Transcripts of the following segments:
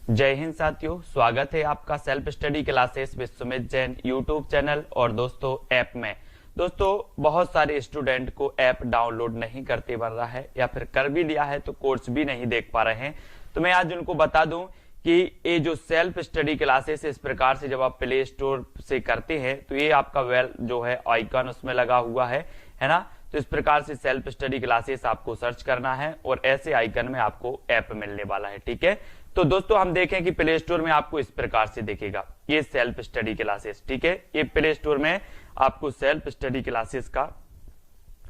जय हिंद साथियों, स्वागत है आपका self study classes with Sumit Jain YouTube channel और दोस्तों ऐप में। दोस्तों बहुत सारे स्टूडेंट को ऐप डाउनलोड नहीं करते बन रहा है या फिर कर भी लिया है तो कोर्स भी नहीं देख पा रहे हैं। तो मैं आज उनको बता दूं कि ये जो सेल्फ स्टडी क्लासेस इस प्रकार से जब आप प्ले स्टोर से करते हैं तो ये आपका वेल जो है आइकन उसमें लगा हुआ है ना। तो इस प्रकार से सेल्फ स्टडी क्लासेस आपको सर्च करना है और ऐसे आइकन में आपको ऐप मिलने वाला है। ठीक है, तो दोस्तों हम देखें कि प्ले स्टोर में आपको इस प्रकार से दिखेगा ये सेल्फ स्टडी क्लासेस। ठीक है, ये प्ले स्टोर में आपको सेल्फ स्टडी क्लासेस का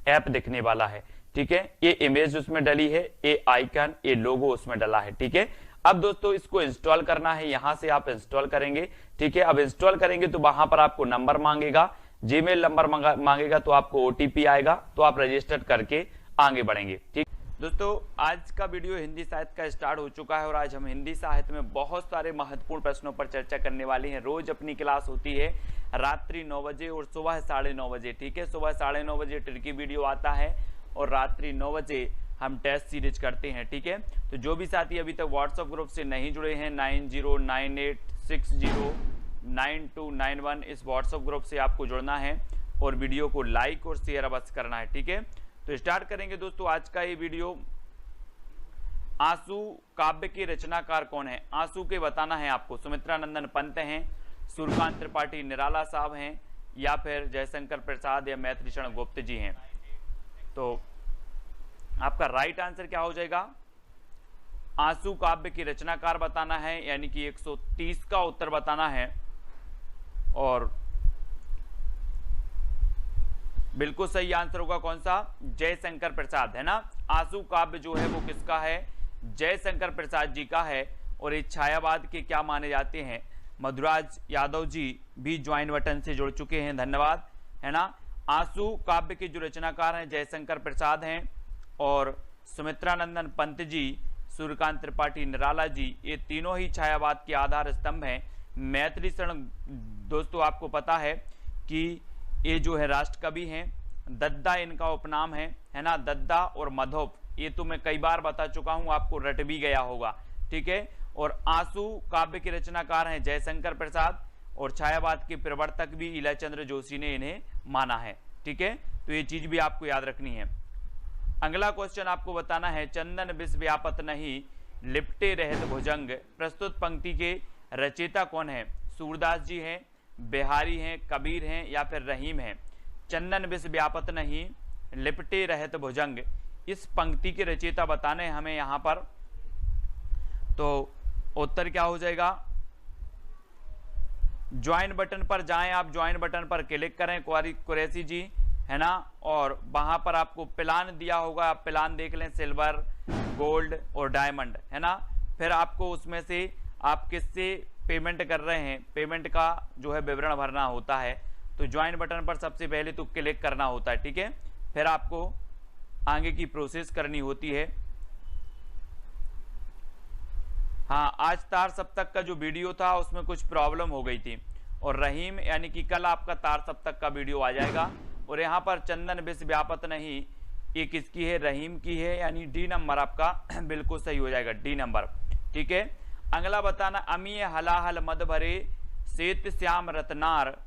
ऐप दिखने वाला है। ठीक है, ये इमेज उसमें डली है, ये आइकन, ये लोगो उसमें डला है। ठीक है, अब दोस्तों इसको इंस्टॉल करना है, यहां से आप इंस्टॉल करेंगे। ठीक है, अब इंस्टॉल करेंगे तो वहां पर आपको नंबर मांगेगा, जीमेल नंबर मांगेगा, तो आपको ओटीपी आएगा, तो आप रजिस्टर करके आगे बढ़ेंगे। ठीक दोस्तों, आज का वीडियो हिंदी साहित्य का स्टार्ट हो चुका है और आज हम हिंदी साहित्य में बहुत सारे महत्वपूर्ण प्रश्नों पर चर्चा करने वाले हैं। रोज अपनी क्लास होती है रात्रि 9 बजे और सुबह 9:30 बजे। ठीक है, सुबह 9:30 बजे ट्रिकी वीडियो आता है और रात्रि 9 बजे हम टेस्ट सीरीज करते हैं। ठीक है, तो जो भी साथी अभी तक व्हाट्सएप ग्रुप से नहीं जुड़े हैं 9098609291 इस व्हाट्सएप ग्रुप से आपको जुड़ना है और वीडियो को लाइक और शेयर अवश्य करना है। ठीक है, तो स्टार्ट करेंगे दोस्तों आज का ये वीडियो। आंसू काव्य के रचनाकार कौन है? आंसू के बताना है आपको। सुमित्रा नंदन पंत हैं, सूर्यकांत त्रिपाठी निराला साहब हैं, या फिर जयशंकर प्रसाद या मैथिलीशरण गुप्त जी हैं। तो आपका राइट आंसर क्या हो जाएगा? आंसू काव्य की रचनाकार बताना है, यानी कि 130 का उत्तर बताना है। और बिल्कुल सही आंसर होगा कौन सा? जयशंकर प्रसाद, है ना। आंसू काव्य जो है वो किसका है? जयशंकर प्रसाद जी का है। और ये छायावाद के क्या माने जाते हैं? मधुराज यादव जी भी ज्वाइन बटन से जुड़ चुके हैं, धन्यवाद, है ना। आंसू काव्य के जो रचनाकार हैं जयशंकर प्रसाद हैं और सुमित्रा नंदन पंत जी, सूर्यकांत त्रिपाठी निराला जी, ये तीनों ही छायावाद के आधार स्तंभ हैं। मैथिलीशरण दोस्तों आपको पता है कि ये जो है राष्ट्र कवि हैं, दद्दा इनका उपनाम है ना। दद्दा और मधोप ये तो मैं कई बार बता चुका हूं, आपको रट भी गया होगा। ठीक है, और आंसू काव्य के रचनाकार हैं जयशंकर प्रसाद और छायावाद के प्रवर्तक भी इलाचंद्र जोशी ने इन्हें माना है। ठीक है, तो ये चीज भी आपको याद रखनी है। अगला क्वेश्चन आपको बताना है, चंदन विष व्यापत नहीं लिपटे रहत भुजंग प्रस्तुत पंक्ति के रचयिता कौन है? सूरदास जी हैं, बिहारी हैं, कबीर हैं या फिर रहीम हैं। चंदन विष व्यापत नहीं लिपटे रहत भुजंग, इस पंक्ति के रचयिता बताने हमें यहां पर। तो उत्तर क्या हो जाएगा? ज्वाइन बटन पर जाएं, आप ज्वाइन बटन पर क्लिक करें कुरैशी जी, है ना। और वहां पर आपको प्लान दिया होगा, आप प्लान देख लें, सिल्वर, गोल्ड और डायमंड, है ना। फिर आपको उसमें से आप किससे पेमेंट कर रहे हैं, पेमेंट का जो है विवरण भरना होता है। तो ज्वाइन बटन पर सबसे पहले तो क्लिक करना होता है। ठीक है, फिर आपको आगे की प्रोसेस करनी होती है। हाँ, आज तार सप्तक का जो वीडियो था उसमें कुछ प्रॉब्लम हो गई थी और रहीम यानी कि कल आपका तार सप्तक का वीडियो आ जाएगा। और यहाँ पर चंदन विष व्यापत नहीं, ये किसकी है? रहीम की है, यानी डी नंबर आपका बिल्कुल सही हो जाएगा, डी नंबर। ठीक है, अगला बताना, अमीय हलाहल मद भरे सेत श्याम रतनार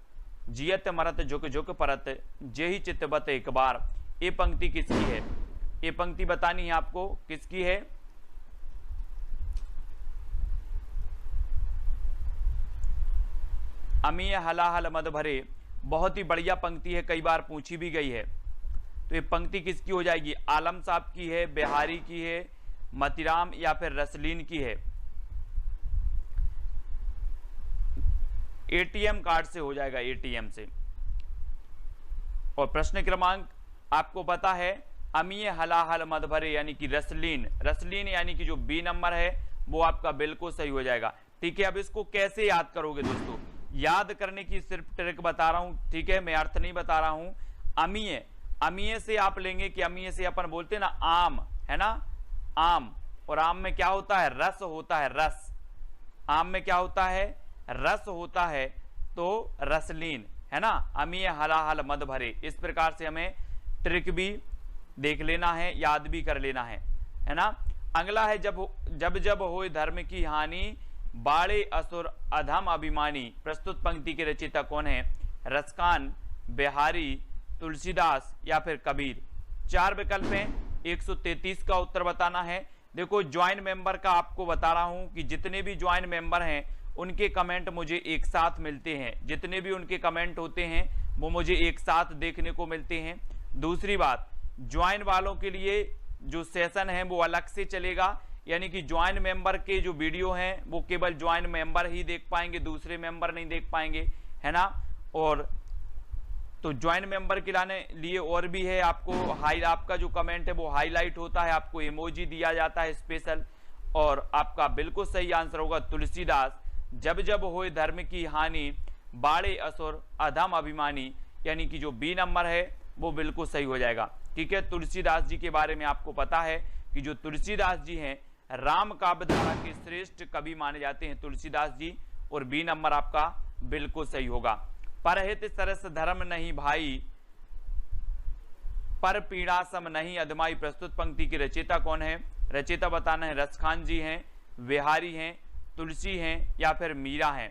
जियत मरत झुक झुक परत जेहि चितबत एक बार, ये पंक्ति किसकी है? ये पंक्ति बतानी है आपको, किसकी है? अमीय हलाहल मद भरे, बहुत ही बढ़िया पंक्ति है, कई बार पूछी भी गई है। तो ये पंक्ति किसकी हो जाएगी? आलम साहब की है, बिहारी की है, मतीराम या फिर रसलीन की है? एटीएम कार्ड से हो जाएगा, एटीएम से। और प्रश्न क्रमांक आपको पता है, अमीय हलाहल मद भरे यानी कि रसलीन, रसलीन यानी कि जो बी नंबर है वो आपका बिल्कुल सही हो जाएगा। ठीक है, अब इसको कैसे याद करोगे दोस्तों? याद करने की सिर्फ ट्रिक बता रहा हूं, ठीक है, मैं अर्थ नहीं बता रहा हूं। अमीय, अमीय से आप लेंगे कि अमीय से अपन बोलते हैं ना आम, है ना, आम। और आम में क्या होता है? रस होता है, रस। आम में क्या होता है? रस होता है, तो रसलीन, है ना। अमीय हलाहल मद भरे, इस प्रकार से हमें ट्रिक भी देख लेना है, याद भी कर लेना है ना। अगला है, जब जब होए धर्म की हानि बाड़े असुर अधम अभिमानी प्रस्तुत पंक्ति के रचयिता कौन है? रसखान, बिहारी, तुलसीदास या फिर कबीर। 4 विकल्प हैं, 133 का उत्तर बताना है। देखो ज्वाइन मेंबर का आपको बता रहा हूं कि जितने भी ज्वाइन मेंबर हैं उनके कमेंट मुझे एक साथ मिलते हैं, जितने भी उनके कमेंट होते हैं वो मुझे एक साथ देखने को मिलते हैं। दूसरी बात, ज्वाइन वालों के लिए जो सेशन है वो अलग से चलेगा, यानी कि ज्वाइन मेंबर के जो वीडियो हैं वो केवल ज्वाइन मेंबर ही देख पाएंगे, दूसरे मेंबर नहीं देख पाएंगे, है ना। और तो ज्वाइन मेंबर के लिए और भी है, आपको आपका जो कमेंट है वो हाईलाइट होता है, आपको इमोजी दिया जाता है स्पेशल। और आपका बिल्कुल सही आंसर होगा तुलसीदास, जब जब होए धर्म की हानि बाड़े असुर अधम अभिमानी, यानी कि जो बी नंबर है वो बिल्कुल सही हो जाएगा। ठीक है, तुलसीदास जी के बारे में आपको पता है कि जो तुलसीदास जी हैं राम काव्य धारा के श्रेष्ठ कवि माने जाते हैं तुलसीदास जी, और बी नंबर आपका बिल्कुल सही होगा। परहित सरस धर्म नहीं भाई, पर पीड़ा सम नहीं अधमाई प्रस्तुत पंक्ति के रचयिता कौन है? रचयिता बताना है, रसखान जी हैं, बिहारी हैं, तुलसी हैं या फिर मीरा हैं।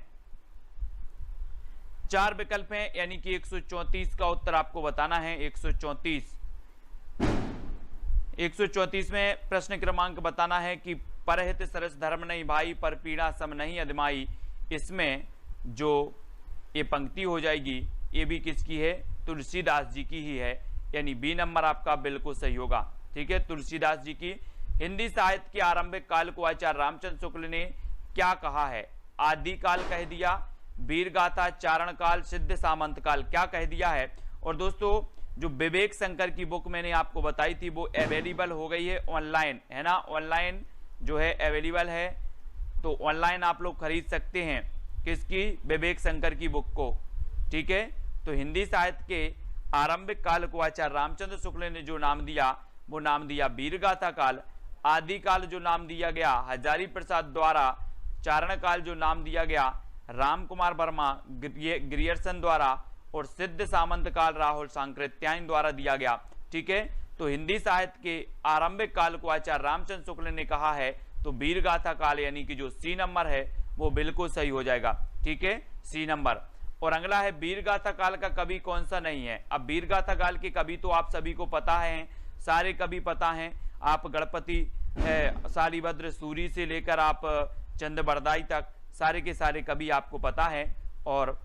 4 विकल्प हैं, यानी कि 134 का उत्तर आपको बताना है। 134 में प्रश्न क्रमांक बताना है कि परहित सरस धर्म नहीं भाई, पर पीड़ा सम नहीं अधमाई। इसमें जो ये पंक्ति हो जाएगी ये भी किसकी है? तुलसीदास जी की ही है, यानी बी नंबर आपका बिल्कुल सही होगा। ठीक है, तुलसीदास जी की। हिंदी साहित्य के आरंभिक काल को आचार्य रामचंद्र शुक्ल ने क्या कहा है? आदि काल कह दिया, वीर गाथा, चारण काल, सिद्ध सामंत काल, क्या कह दिया है? और दोस्तों जो विवेक शंकर की बुक मैंने आपको बताई थी वो अवेलेबल हो गई है ऑनलाइन, है ना। ऑनलाइन जो है अवेलेबल है, तो ऑनलाइन आप लोग खरीद सकते हैं किसकी? विवेक शंकर की बुक को। ठीक है, तो हिंदी साहित्य के आरंभिक काल को आचार्य रामचंद्र शुक्ल ने जो नाम दिया वो नाम दिया वीरगाथा काल। आदि काल जो नाम दिया गया हजारी प्रसाद द्वारा, चारण काल जो नाम दिया गया राम कुमार वर्मा ग्रियर्सन द्वारा, और सिद्ध सामंत काल राहुल सांकृत्यायन द्वारा दिया गया। ठीक है, तो हिंदी साहित्य के आरंभिक काल को आचार्य रामचंद्र शुक्ल ने कहा है, तो वीरगाथा काल यानी कि जो सी नंबर है वो बिल्कुल सही हो जाएगा। ठीक है, सी नंबर। और अगला है वीरगाथा काल का कवि कौन सा नहीं है? अब वीरगाथा काल के कवि तो आप सभी को पता है, सारे कवि पता हैं। आप गणपति शालिभद्र सूरी से लेकर आप चंद बरदाई तक सारे के सारे कवि आपको पता है, और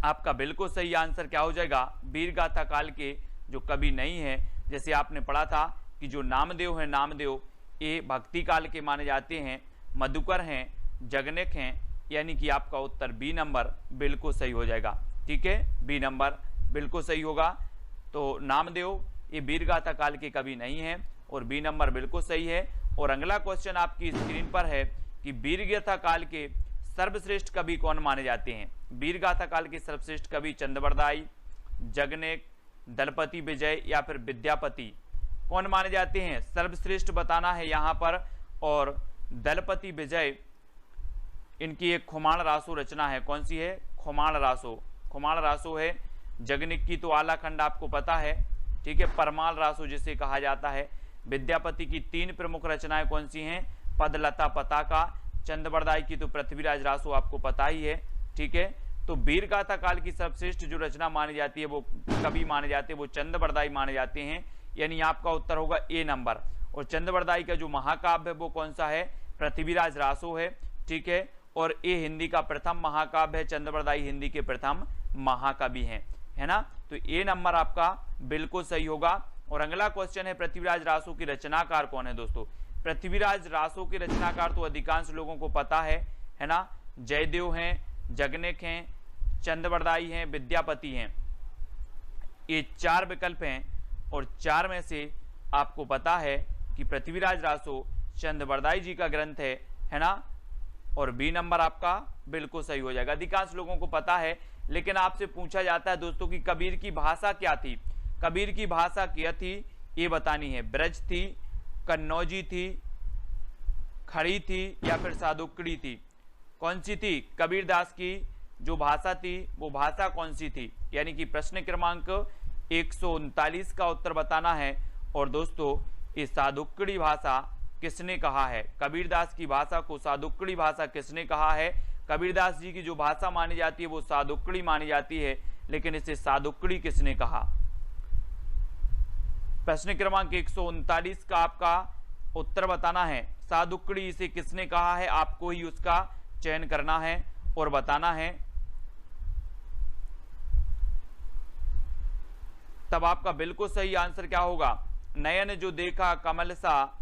आपका बिल्कुल सही आंसर क्या हो जाएगा? वीरगाथा काल के जो कवि नहीं है, जैसे आपने पढ़ा था कि जो नामदेव है, नामदेव ये भक्ति काल के माने जाते हैं, मधुकर हैं, जगनेक हैं, यानी कि आपका उत्तर बी नंबर बिल्कुल सही हो जाएगा। ठीक है, बी नंबर बिल्कुल सही होगा। तो नामदेव ये वीरगाथा काल के कवि नहीं है, और बी नंबर बिल्कुल सही है। और अगला क्वेश्चन आपकी स्क्रीन पर है कि वीरगाथा काल के सर्वश्रेष्ठ कवि कौन माने जाते हैं? वीरगाथा काल के सर्वश्रेष्ठ कवि चंद्रबरदाई, जगनेक, दलपति विजय या फिर विद्यापति, कौन माने जाते हैं? सर्वश्रेष्ठ बताना है यहाँ पर। और दलपति विजय, इनकी एक खुमाण रासो रचना है, कौन सी है? खुमाण रासो, खुमाण रासो है। जगनेक की तो आला खंड आपको पता है, ठीक है, परमाल रासो जिसे कहा जाता है। विद्यापति की 3 प्रमुख रचनाएं कौन सी हैं? पदलता पताका। चंद्रबरदाई की तो पृथ्वीराज रासो आपको पता ही है। ठीक है, तो वीरगाथा काल की सर्वश्रेष्ठ जो रचना मानी जाती है, वो कवि माने जाते हैं, वो चंद्रबरदाई माने जाते हैं, यानी आपका उत्तर होगा ए नंबर। और चंद्रबरदाई का जो महाकाव्य है वो कौन सा है? पृथ्वीराज रासो है। ठीक है, और ये हिंदी का प्रथम महाकाव्य है, चंद्रबरदाई हिंदी के प्रथम महाकवि हैं, है ना। तो ए नंबर आपका बिल्कुल सही होगा। और अगला क्वेश्चन है पृथ्वीराज रासो की रचनाकार कौन है? दोस्तों पृथ्वीराज रासो के रचनाकार तो अधिकांश लोगों को पता है ना। जयदेव हैं, जगनेक हैं, चंद्रबरदाई हैं, विद्यापति हैं। ये 4 विकल्प हैं, और 4 में से आपको पता है कि पृथ्वीराज रासो चंद्रबरदाई जी का ग्रंथ है ना। और बी नंबर आपका बिल्कुल सही हो जाएगा। अधिकांश लोगों को पता है, लेकिन आपसे पूछा जाता है दोस्तों कि कबीर की भाषा क्या थी? कबीर की भाषा क्या थी ये बतानी है। ब्रज थी, कन्नौजी थी, खड़ी थी या फिर सादुकड़ी थी? कौन सी थी? कबीरदास की जो भाषा थी वो भाषा कौन सी थी? यानी कि प्रश्न क्रमांक 139 का उत्तर बताना है। और दोस्तों इस सादुकड़ी भाषा किसने कहा है? कबीरदास की भाषा को सादुक्कड़ी भाषा किसने कहा है? कबीरदास जी की जो भाषा मानी जाती है वो सादुक्कड़ी मानी जाती है, लेकिन इसे सादुक्कड़ी किसने कहा? प्रश्न क्रमांक 139 का आपका उत्तर बताना है। सादुक्कड़ी इसे किसने कहा है, आपको ही उसका चयन करना है और बताना है। तब आपका बिल्कुल सही आंसर क्या होगा? नयन जो देखा कमल सा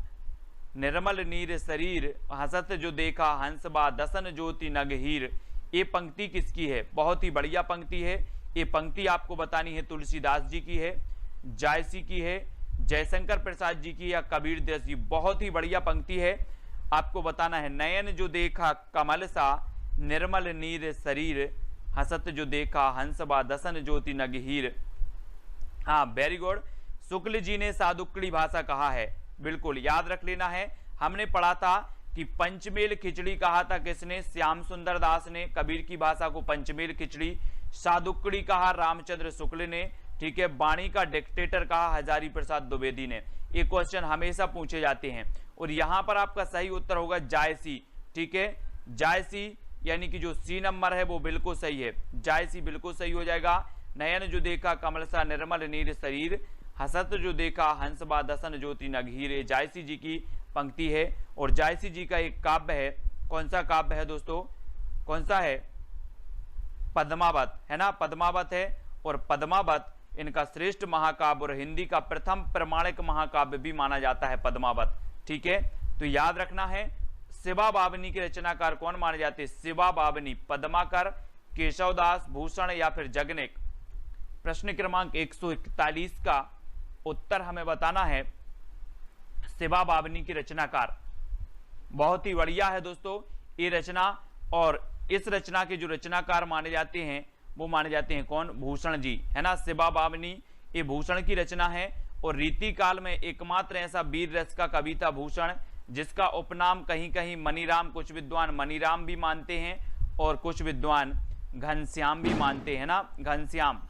निर्मल नीर शरीर, हसत जो देखा हंसबा दसन ज्योति नगहीर। ये पंक्ति किसकी है? बहुत ही बढ़िया पंक्ति है। ये पंक्ति आपको बतानी है तुलसीदास जी की है, जायसी की है, जयशंकर प्रसाद जी की या कबीरदास जी। बहुत ही बढ़िया पंक्ति है, आपको बताना है। नयन जो देखा कमल सा निर्मल नीर शरीर, हसत जो देखा हंसबा दसन ज्योति नगहीर। हाँ, वेरी गुड। शुक्ल जी ने सादुक्कड़ी भाषा कहा है, बिल्कुल याद रख लेना है। हमने पढ़ा था कि पंचमेल खिचड़ी कहा था किसने? श्याम सुंदर दास ने। कबीर की भाषा को पंचमेल खिचड़ी। सादुक्कड़ी कहा रामचंद्र शुक्ल ने, ठीक है। बाणी का डिक्टेटर कहा हजारी प्रसाद द्विवेदी ने। ये क्वेश्चन हमेशा पूछे जाते हैं और यहां पर आपका सही उत्तर होगा जायसी, ठीक है। जायसी यानी कि जो सी नंबर है वो बिल्कुल सही है, जायसी बिल्कुल सही हो जाएगा। नयन जो देखा कमल सा निर्मल नीर शरीर, हसत जो देखा हंसबा दसन ज्योति नगहीर, जायसी जी की पंक्ति है। और जायसी जी का एक काव्य है, कौन सा काव्य है दोस्तों? कौन सा है? पद्मावत, है ना, पद्मावत है। और पद्मावत इनका श्रेष्ठ महाकाव्य और हिंदी का प्रथम प्रमाणिक महाकाव्य भी माना जाता है पद्मावत, ठीक है। तो याद रखना है। शिवा बावनी के रचनाकार कौन माने जाते हैं? शिवा बावनी, पद्माकर, केशवदास, भूषण या फिर जगनेक। प्रश्न क्रमांक 141 का उत्तर हमें बताना है। शिवा बावनी की रचनाकार, बहुत ही बढ़िया है दोस्तों ये रचना। और इस रचना के जो रचनाकार माने जाते हैं वो माने जाते हैं कौन? भूषण जी, है ना। शिवा बावनी ये भूषण की रचना है। और रीति काल में एकमात्र ऐसा वीर रस का कवि था भूषण, जिसका उपनाम कहीं कहीं मनीराम, कुछ विद्वान मनीराम भी मानते हैं और कुछ विद्वान घनश्याम भी मानते हैं ना। घनश्याम,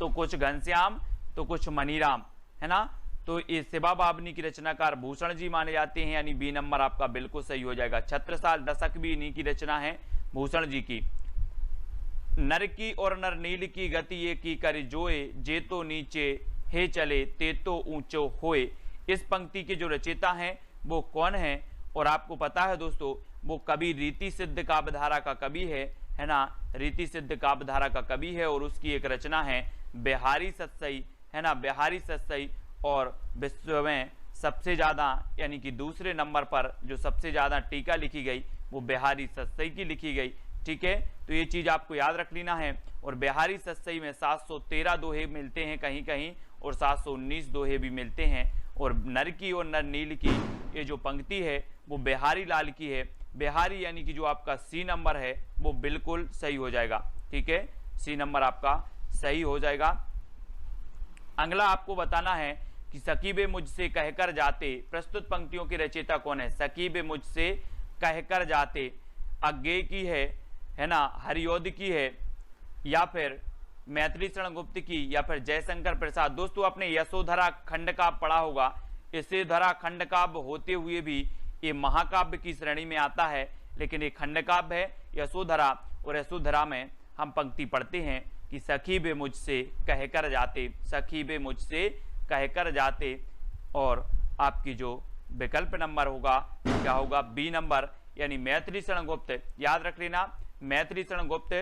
तो कुछ घनश्याम तो कुछ मनीराम, है ना। तो ये शिवा बावनी की रचनाकार भूषण जी माने जाते हैं, यानी बी नंबर आपका बिल्कुल सही हो जाएगा। छत्रसाल दशक भी इन्हीं की रचना है, भूषण जी की। नर की और नर नील की गति ये की कर जोए, जे तो नीचे हे चले ते तो ऊंचो होए। इस पंक्ति के जो रचयिता हैं वो कौन है? और आपको पता है दोस्तों, वो कवि रीति सिद्ध काव्यधारा का कवि है ना। रीति सिद्ध काव्यधारा का कवि है और उसकी एक रचना है बिहारी सतसई, है ना, बिहारी सतसई। और विश्व में सबसे ज्यादा यानी कि दूसरे नंबर पर जो सबसे ज्यादा टीका लिखी गई वो बिहारी सतसई की लिखी गई, ठीक है। तो ये चीज आपको याद रख लेना है। और बिहारी सतसई में 713 दोहे मिलते हैं कहीं कहीं और 719 दोहे भी मिलते हैं। और नर की और नर नील की ये जो पंक्ति है वो बिहारी लाल की है। बिहारी यानी कि जो आपका सी नंबर है वो बिल्कुल सही हो जाएगा, ठीक है। सी नंबर आपका सही हो जाएगा। अगला आपको बताना है कि सकीबे मुझसे कहकर जाते, प्रस्तुत पंक्तियों के रचयिता कौन है? सकीबे मुझसे कहकर जाते अज्ञेय की है ना, हरियोध की है या फिर मैथिली शरण गुप्त की या फिर जयशंकर प्रसाद। दोस्तों आपने यशोधरा खंड काव्य पढ़ा होगा। यशोधरा खंड काव्य होते हुए भी ये महाकाव्य की श्रेणी में आता है, लेकिन ये खंड काव्य है यशोधरा। और यशोधरा में हम पंक्ति पढ़ते हैं कि सखी बे मुझसे कहकर जाते, सखी बे मुझसे कहकर जाते। और आपकी जो विकल्प नंबर होगा क्या होगा? बी नंबर, यानी मैथिली शरण गुप्त। याद रख लेना, मैथिली शरण गुप्त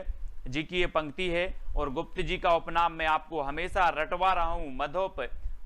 जी की ये पंक्ति है। और गुप्त जी का उपनाम मैं आपको हमेशा रटवा रहा हूं, मधोप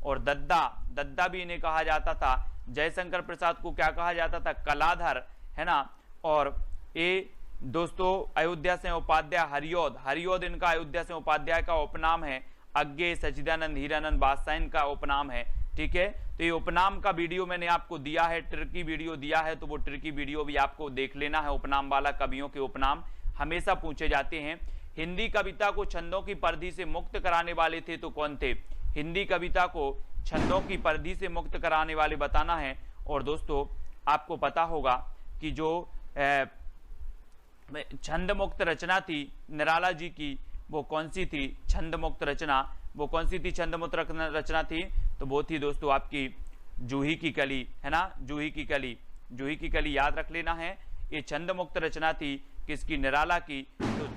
और दद्दा, दद्दा भी इन्हें कहा जाता था। जयशंकर प्रसाद को क्या कहा जाता था? कलाधर, है ना। और ये दोस्तों अयोध्या से उपाध्याय हरियोध, हरियोध इनका अयोध्या से उपाध्याय का उपनाम है। अज्ञेय, सच्चिदानंद, हीरानंद बादशाह इनका उपनाम है, ठीक है। तो ये उपनाम का वीडियो मैंने आपको दिया है, ट्रिकी वीडियो दिया है, तो वो ट्रिकी वीडियो भी आपको देख लेना है। उपनाम वाला, कवियों के उपनाम हमेशा पूछे जाते हैं। हिंदी कविता को छंदों की परिधि से मुक्त कराने वाले थे तो कौन थे? हिंदी कविता को छंदों की परिधि से मुक्त कराने वाले बताना है। और दोस्तों आपको पता होगा कि जो छंद मुक्त रचना थी निराला जी की, वो कौन सी थी? छंद मुक्त रचना वो कौन सी थी? छंद मुक्त रचना थी तो वो थी दोस्तों आपकी जूही की कली, है ना, जूही की कली, जूही की कली याद रख लेना है। ये छंद मुक्त रचना थी किसकी, निराला की। तो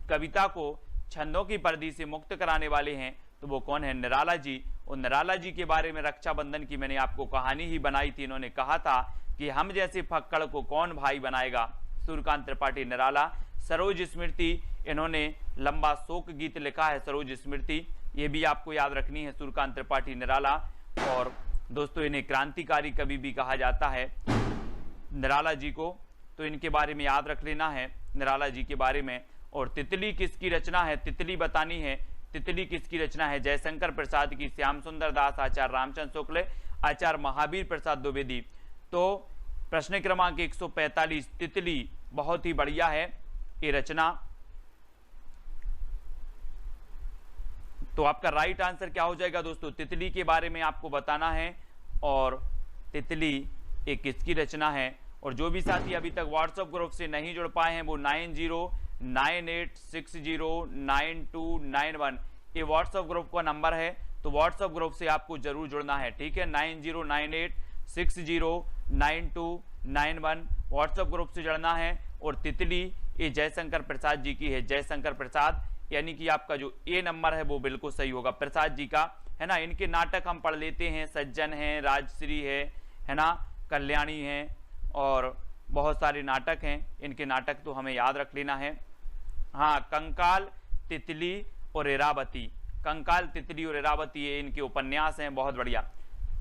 कविता को छंदों की परिधि से मुक्त कराने वाले हैं तो वो कौन है, निराला जी। और निराला जी के बारे में रक्षाबंधन की मैंने आपको कहानी ही बनाई थी। इन्होंने कहा था कि हम जैसे फक्कड़ को कौन भाई बनाएगा, सूर्यकांत त्रिपाठी निराला। सरोज स्मृति, इन्होंने लंबा शोक गीत लिखा है, सरोज स्मृति, ये भी आपको याद रखनी है, सूर्यकांत त्रिपाठी निराला। और दोस्तों इन्हें क्रांतिकारी कवि भी कहा जाता है निराला जी को, तो इनके बारे में याद रख लेना है निराला जी के बारे में। और तितली किसकी रचना है, तितली बतानी है, तितली किसकी रचना है, जयशंकर प्रसाद की, श्याम सुंदर दास, आचार्य रामचंद्र शुक्ल, आचार्य महावीर प्रसाद द्विवेदी। तो प्रश्न क्रमांक 145, तितली, बहुत ही बढ़िया है ये रचना। तो आपका राइट आंसर क्या हो जाएगा दोस्तों, तितली के बारे में आपको बताना है। और तितली एक किसकी रचना है। और जो भी साथी अभी तक व्हाट्सएप ग्रुप से नहीं जुड़ पाए हैं वो 9098609291 ये व्हाट्सएप ग्रुप का नंबर है। तो व्हाट्सएप ग्रुप से आपको जरूर जुड़ना है, ठीक है, 9098609291 व्हाट्सएप ग्रुप से जुड़ना है। और तितली ये जयशंकर प्रसाद जी की है, जयशंकर प्रसाद, यानी कि आपका जो ए नंबर है वो बिल्कुल सही होगा, प्रसाद जी का, है ना। इनके नाटक हम पढ़ लेते हैं, सज्जन है, राजश्री है ना, कल्याणी है, और बहुत सारे नाटक हैं इनके, नाटक तो हमें याद रख लेना है। हाँ, कंकाल, तितली और इरावती, कंकाल, तितली और इरावती ये इनके उपन्यास हैं, बहुत बढ़िया।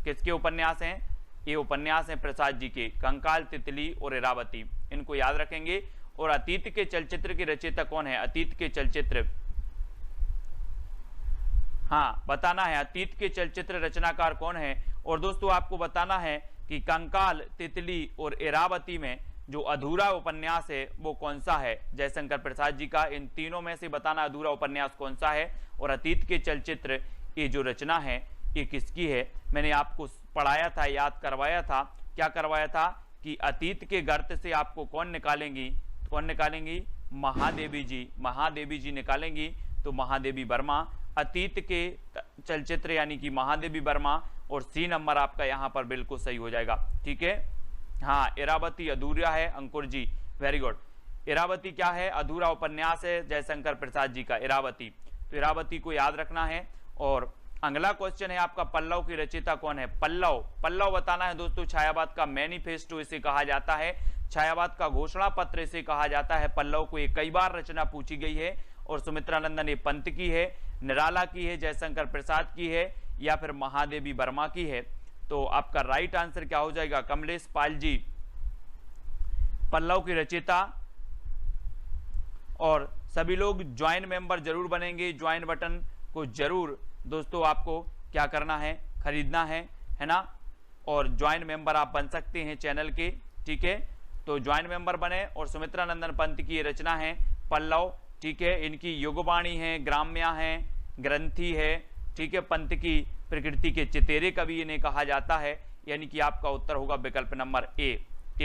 किसके उपन्यास हैं, ये उपन्यास हैं प्रसाद जी के, कंकाल, तितली और इरावती, इनको याद रखेंगे। और अतीत के चलचित्र के रचयिता कौन है, अतीत के चलचित्र, हाँ बताना है, अतीत के चलचित्र रचनाकार कौन है। और दोस्तों आपको बताना है कि कंकाल, तितली और इरावती में जो अधूरा उपन्यास है वो कौन सा है, जयशंकर प्रसाद जी का। इन तीनों में से बताना अधूरा उपन्यास कौन सा है। और अतीत के चलचित्र ये जो रचना है ये किसकी है, मैंने आपको पढ़ाया था, याद करवाया था, क्या करवाया था कि अतीत के गर्त से आपको कौन निकालेंगी, कौन निकालेंगी, महादेवी जी, महादेवी जी निकालेंगी। तो महादेवी वर्मा, अतीत के चलचित्र यानी कि महादेवी वर्मा। और सी नंबर आपका यहाँ पर बिल्कुल सही हो जाएगा, ठीक है। हाँ, इरावती अधूरा है, अंकुर जी, वेरी गुड। इरावती क्या है, अधूरा उपन्यास है जयशंकर प्रसाद जी का, इरावती। तो इरावती को याद रखना है। और अगला क्वेश्चन है आपका, पल्लव की रचयिता कौन है, पल्लव, पल्लव बताना है दोस्तों। छायावाद का मैनिफेस्टो इसे कहा जाता है, छायावाद का घोषणा पत्र इसे कहा जाता है। पल्लव को एक कई बार रचना पूछी गई है। और सुमित्रानंदन ये पंत की है, निराला की है, जयशंकर प्रसाद की है, या फिर महादेवी वर्मा की है। तो आपका राइट आंसर क्या हो जाएगा, कमलेश पाल जी, पल्लव की रचयिता। और सभी लोग ज्वाइन मेंबर जरूर बनेंगे, ज्वाइन बटन को जरूर दोस्तों आपको क्या करना है, खरीदना है ना। और ज्वाइन मेंबर आप बन सकते हैं चैनल के, ठीक है। तो ज्वाइन मेंबर बने। और सुमित्रानंदन पंत की रचना है पल्लव, ठीक है। इनकी युगवाणी है, ग्राम्या है, ग्रंथि है, ठीक है। पंत की प्रकृति के चितेरे कवि इन्हें कहा जाता है, यानी कि आपका उत्तर होगा विकल्प नंबर ए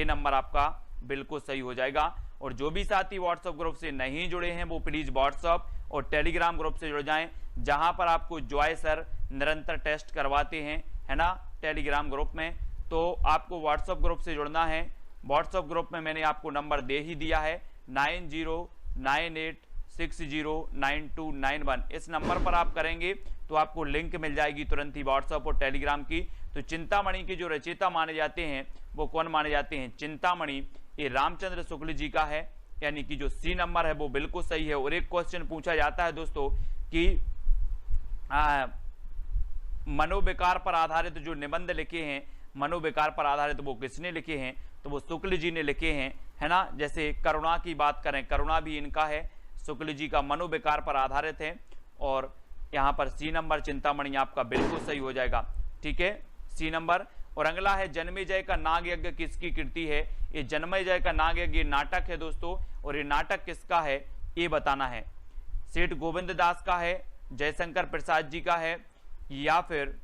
नंबर आपका बिल्कुल सही हो जाएगा। और जो भी साथी व्हाट्सएप ग्रुप से नहीं जुड़े हैं वो प्लीज व्हाट्सएप और टेलीग्राम ग्रुप से जुड़ जाएं, जहां पर आपको जॉय सर निरंतर टेस्ट करवाते हैं, है ना, टेलीग्राम ग्रुप में। तो आपको व्हाट्सएप ग्रुप से जुड़ना है। व्हाट्सएप ग्रुप में मैंने आपको नंबर दे ही दिया है, 9098609291। इस नंबर पर आप करेंगे तो आपको लिंक मिल जाएगी तुरंत ही व्हाट्सएप और टेलीग्राम की। तो चिंतामणि के जो रचयिता माने जाते हैं वो कौन माने जाते हैं, चिंतामणि ये रामचंद्र शुक्ल जी का है, यानी कि जो सी नंबर है वो बिल्कुल सही है। और एक क्वेश्चन पूछा जाता है दोस्तों कि मनोविकार पर आधारित जो निबंध लिखे हैं, मनोविकार पर आधारित वो किसने लिखे हैं, तो वो शुक्ल जी ने लिखे हैं, है ना। जैसे करुणा की बात करें, करुणा भी इनका है, शुक्ल जी का, मनोविकार पर आधारित है। और यहाँ पर सी नंबर चिंतामणि आपका बिल्कुल सही हो जाएगा, ठीक है, सी नंबर। और अगला है जन्मेजय का नाग यज्ञ किसकी कृति है, ये जन्मेजय का नाग यज्ञ नाटक है दोस्तों। और ये नाटक किसका है ये बताना है, सेठ गोविंद दास का है, जयशंकर प्रसाद जी का है, या फिर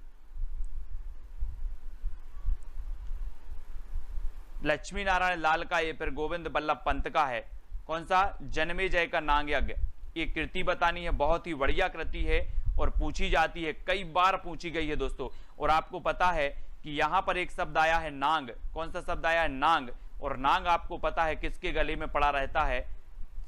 लक्ष्मी नारायण लाल का, ये फिर गोविंद बल्लभ पंत का है। कौन सा, जन्मेजय का नाग यज्ञ, ये कृति बतानी है, बहुत ही बढ़िया कृति है और पूछी जाती है, कई बार पूछी गई है दोस्तों। और आपको पता है कि यहां पर एक शब्द आया है नांग। कौन सा शब्द आया है? नांग। और नांग आपको पता है किसके गले में पड़ा रहता है?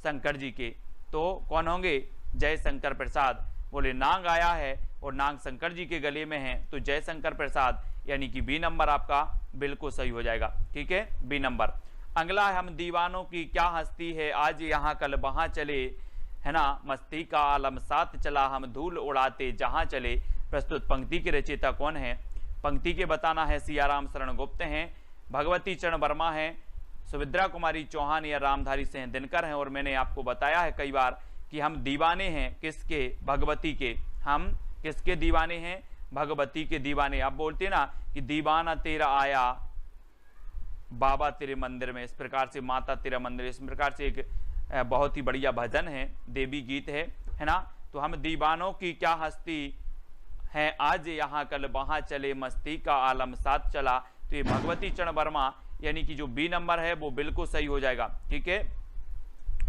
शंकर जी के। तो कौन होंगे? जयशंकर प्रसाद। बोले नांग आया है और नांग शंकर जी के गले में है, तो जयशंकर प्रसाद, यानी कि बी नंबर आपका बिल्कुल सही हो जाएगा। ठीक है, बी नंबर। अगला है, हम दीवानों की क्या हस्ती है, आज यहाँ कल वहां चले, है ना, मस्ती का आलम साथ चला, हम धूल उड़ाते जहां चले। प्रस्तुत पंक्ति के रचयिता कौन है? पंक्ति के बताना है। सियाराम शरण गुप्त हैं, भगवती चरण वर्मा हैं, सुभद्रा कुमारी चौहान या रामधारी सिंह दिनकर हैं। और मैंने आपको बताया है कई बार कि हम दीवाने हैं किसके? भगवती के। हम किसके दीवाने हैं? भगवती के दीवाने। आप बोलते ना कि दीवाना तेरा आया बाबा तेरे मंदिर में, इस प्रकार से माता तेरा मंदिर, इस प्रकार से एक बहुत ही बढ़िया भजन है, देवी गीत है ना। तो हम दीवानों की क्या हस्ती है, आज यहाँ कल वहां चले, मस्ती का आलम साथ चला। तो ये भगवती चरण वर्मा, यानी कि जो बी नंबर है वो बिल्कुल सही हो जाएगा। ठीक है,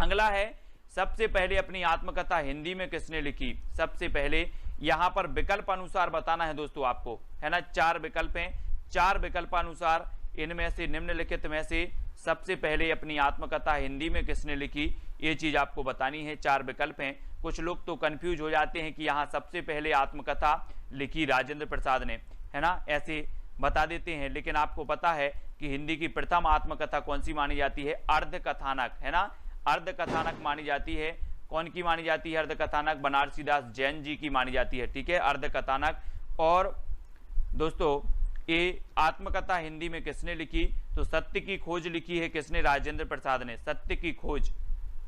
अगला है, सबसे पहले अपनी आत्मकथा हिंदी में किसने लिखी? सबसे पहले यहां पर विकल्प अनुसार बताना है दोस्तों आपको, है ना। 4 विकल्प हैं, 4 विकल्पानुसार इनमें से, निम्नलिखित में से सबसे पहले अपनी आत्मकथा हिंदी में किसने लिखी, ये चीज आपको बतानी है। 4 विकल्प हैं। कुछ लोग तो कंफ्यूज हो जाते हैं कि यहाँ सबसे पहले आत्मकथा लिखी राजेंद्र प्रसाद ने, है ना, ऐसे बता देते हैं। लेकिन आपको पता है कि हिंदी की प्रथम आत्मकथा कौन सी मानी जाती है? अर्ध कथानक, है ना, अर्ध कथानक मानी जाती है। कौन की मानी जाती है अर्ध कथानक? बनारसी दास जैन जी की मानी जाती है। ठीक है, अर्ध कथानक। और दोस्तों ये आत्मकथा हिंदी में किसने लिखी? तो सत्य की खोज लिखी है किसने? राजेंद्र प्रसाद ने। सत्य की खोज,